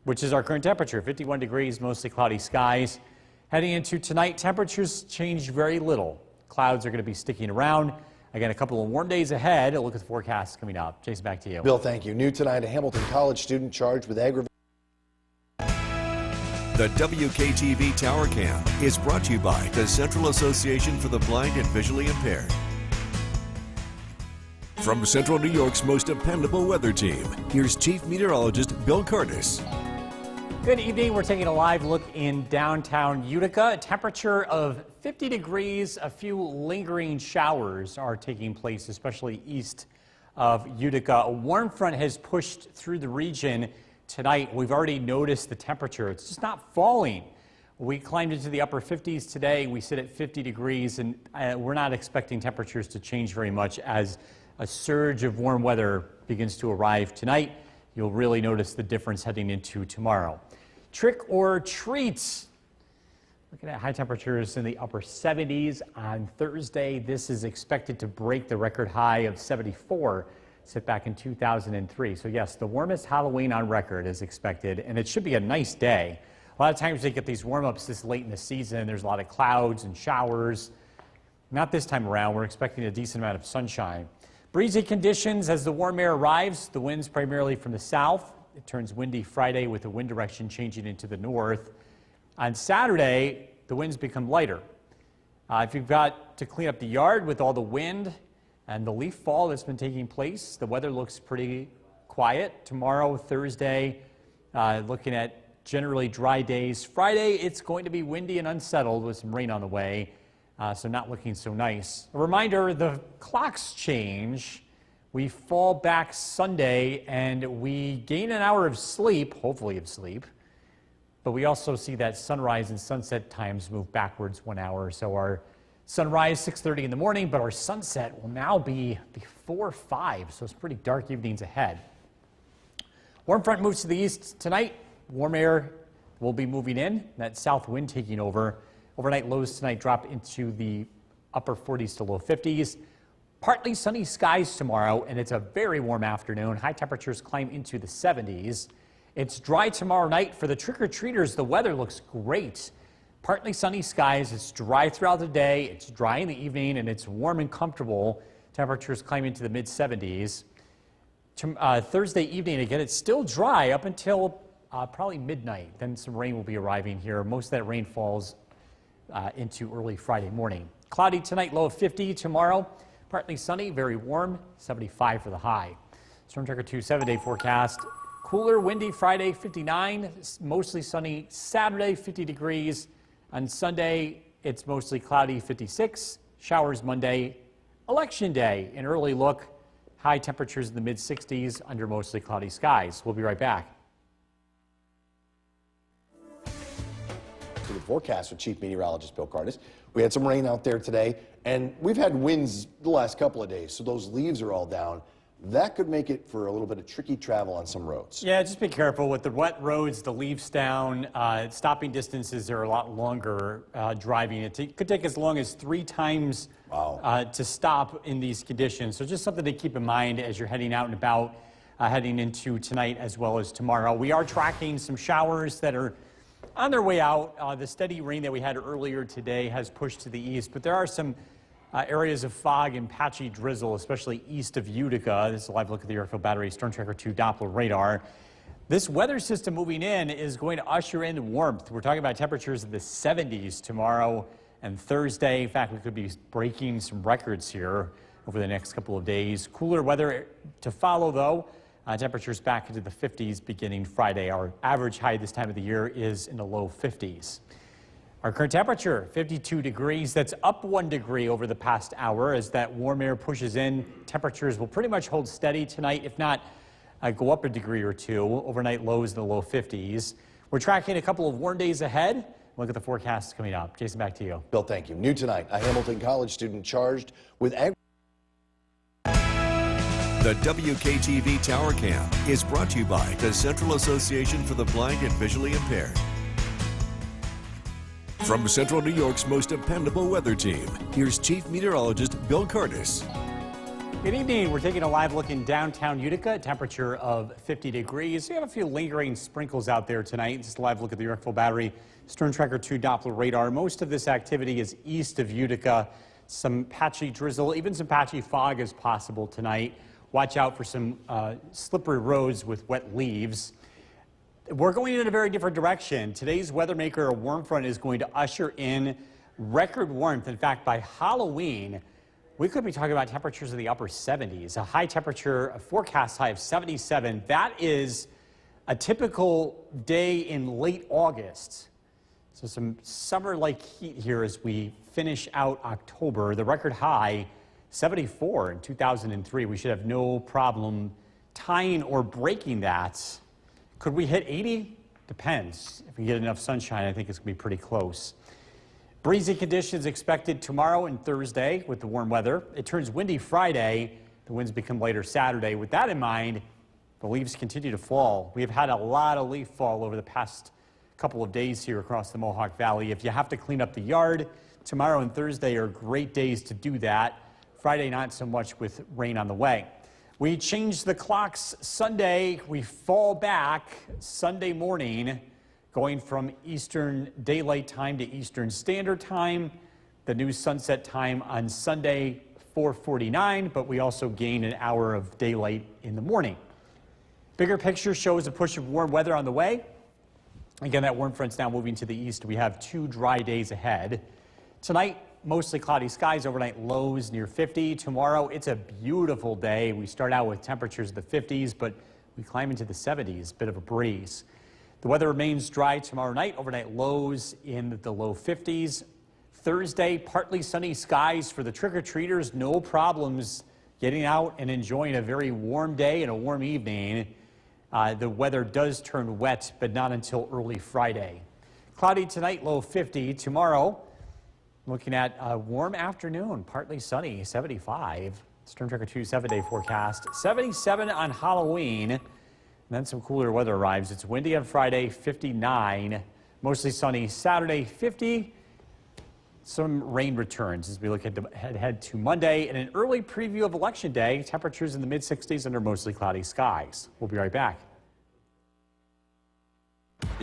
[SPEAKER 11] which is our current temperature, 51 degrees, mostly cloudy skies. Heading into tonight, temperatures change very little. Clouds are going to be sticking around. Again, a couple of warm days ahead. A look at the forecast coming up. Jason, back to you.
[SPEAKER 12] Bill, thank you. New tonight, a Hamilton College student charged with aggravated.
[SPEAKER 2] The WKTV Tower Cam is brought to you by the Central Association for the Blind and Visually Impaired. From Central New York's most dependable weather team, here's Chief Meteorologist Bill Curtis.
[SPEAKER 11] Good evening. We're taking a live look in downtown Utica. A temperature of 50 degrees. A few lingering showers are taking place, especially east of Utica. A warm front has pushed through the region tonight. We've already noticed the temperature. It's just not falling. We climbed into the upper 50s today. We sit at 50 degrees, and we're not expecting temperatures to change very much as a surge of warm weather begins to arrive tonight. You'll really notice the difference heading into tomorrow. Trick or treats. Looking at high temperatures in the upper 70s on Thursday. This is expected to break the record high of 74 set back in 2003. So yes, the warmest Halloween on record is expected, and it should be a nice day. A lot of times they get these warm-ups this late in the season. There's a lot of clouds and showers. Not this time around. We're expecting a decent amount of sunshine. Breezy conditions as the warm air arrives. The winds primarily from the south. It turns windy Friday with the wind direction changing into the north. On Saturday, the winds become lighter. If you've got to clean up the yard with all the wind and the leaf fall that's been taking place, the weather looks pretty quiet. Tomorrow, Thursday, looking at generally dry days. Friday, it's going to be windy and unsettled with some rain on the way, so not looking so nice. A reminder, the clocks change. We fall back Sunday, and we gain an hour of sleep, hopefully of sleep, but we also see that sunrise and sunset times move backwards 1 hour. So our sunrise, 6:30 in the morning, but our sunset will now be before 5, so it's pretty dark evenings ahead. Warm front moves to the east tonight. Warm air will be moving in, that south wind taking over. Overnight lows tonight drop into the upper 40s to low 50s. Partly sunny skies tomorrow, and it's a very warm afternoon. High temperatures climb into the 70s. It's dry tomorrow night. For the trick-or-treaters, the weather looks great. Partly sunny skies. It's dry throughout the day. It's dry in the evening, and it's warm and comfortable. Temperatures climb into the mid-70s. Thursday evening, again, it's still dry up until probably midnight. Then some rain will be arriving here. Most of that rain falls into early Friday morning. Cloudy tonight, low of 50. Tomorrow, partly sunny, very warm, 75 for the high. Storm Tracker 2 7-day forecast. Cooler, windy Friday, 59. Mostly sunny Saturday, 50 degrees. On Sunday, it's mostly cloudy, 56. Showers Monday. Election Day, an early look. High temperatures in the mid-60s under mostly cloudy skies. We'll be right back.
[SPEAKER 12] the forecast with Chief Meteorologist Bill Cardis. We had some rain out there today, and we've had winds the last couple of days, so those leaves are all down. That could make it for a little bit of tricky travel on some roads.
[SPEAKER 11] Yeah, just be careful with the wet roads, the leaves down. Stopping distances are a lot longer driving. It could take as long as 3 times to stop in these conditions. So just something to keep in mind as you're heading out and about, heading into tonight as well as tomorrow. We are tracking some showers that are on their way out. The steady rain that we had earlier today has pushed to the east, but there are some areas of fog and patchy drizzle, especially east of Utica. This is a live look at the Yorkville Battery Storm Tracker 2 Doppler radar. This weather system moving in is going to usher in warmth. We're talking about temperatures in the 70s tomorrow and Thursday. In fact, we could be breaking some records here over the next couple of days. Cooler weather to follow, though. Temperatures back into the 50s beginning Friday. Our average high this time of the year is in the low 50s. Our current temperature, 52 degrees. That's up 1 degree over the past hour. As that warm air pushes in, temperatures will pretty much hold steady tonight, if not go up a degree or 2. Overnight lows in the low 50s. We're tracking a couple of warm days ahead. Look at the forecast coming up. Jason, back to you.
[SPEAKER 12] Bill, thank you. New tonight, a Hamilton College student charged with
[SPEAKER 2] The WKTV Tower Cam is brought to you by the Central Association for the Blind and Visually Impaired. From Central New York's most dependable weather team, here's Chief Meteorologist Bill Cardis.
[SPEAKER 11] Good evening. We're taking a live look in downtown Utica, a temperature of 50 degrees. We have a few lingering sprinkles out there tonight. Just a live look at the Yorkville Battery Storm Tracker 2 Doppler radar. Most of this activity is east of Utica. Some patchy drizzle, even some patchy fog is possible tonight. Watch out for some slippery roads with wet leaves. We're going in a very different direction. Today's weather maker, a warm front, is going to usher in record warmth. In fact, by Halloween, we could be talking about temperatures in the upper 70s. A high temperature, a forecast high of 77. That is a typical day in late August. So some summer-like heat here as we finish out October. The record high, 74 in 2003. We should have no problem tying or breaking that. Could we hit 80? Depends. If we get enough sunshine, I think it's going to be pretty close. Breezy conditions expected tomorrow and Thursday with the warm weather. It turns windy Friday. The winds become lighter Saturday. With that in mind, the leaves continue to fall. We have had a lot of leaf fall over the past couple of days here across the Mohawk Valley. If you have to clean up the yard, tomorrow and Thursday are great days to do that. Friday, not so much with rain on the way. We changed the clocks Sunday. We fall back Sunday morning, going from Eastern Daylight Time to Eastern Standard Time. The new sunset time on Sunday, 4:49, but we also gain an hour of daylight in the morning. Bigger picture shows a push of warm weather on the way. Again, that warm front's now moving to the east. We have 2 dry days ahead. Tonight, mostly cloudy skies, overnight lows near 50. Tomorrow, it's a beautiful day. We start out with temperatures in the 50s, but we climb into the 70s, bit of a breeze. The weather remains dry tomorrow night, overnight lows in the low 50s. Thursday, partly sunny skies for the trick-or-treaters. No problems getting out and enjoying a very warm day and a warm evening. The weather does turn wet, but not until early Friday. Cloudy tonight, low 50. Tomorrow, looking at a warm afternoon, partly sunny, 75. Storm Tracker 2 7-day forecast. 77 on Halloween. And then some cooler weather arrives. It's windy on Friday, 59. Mostly sunny Saturday, 50. Some rain returns as we look ahead to Monday. And an early preview of Election Day. Temperatures in the mid-60s under mostly cloudy skies. We'll be right back.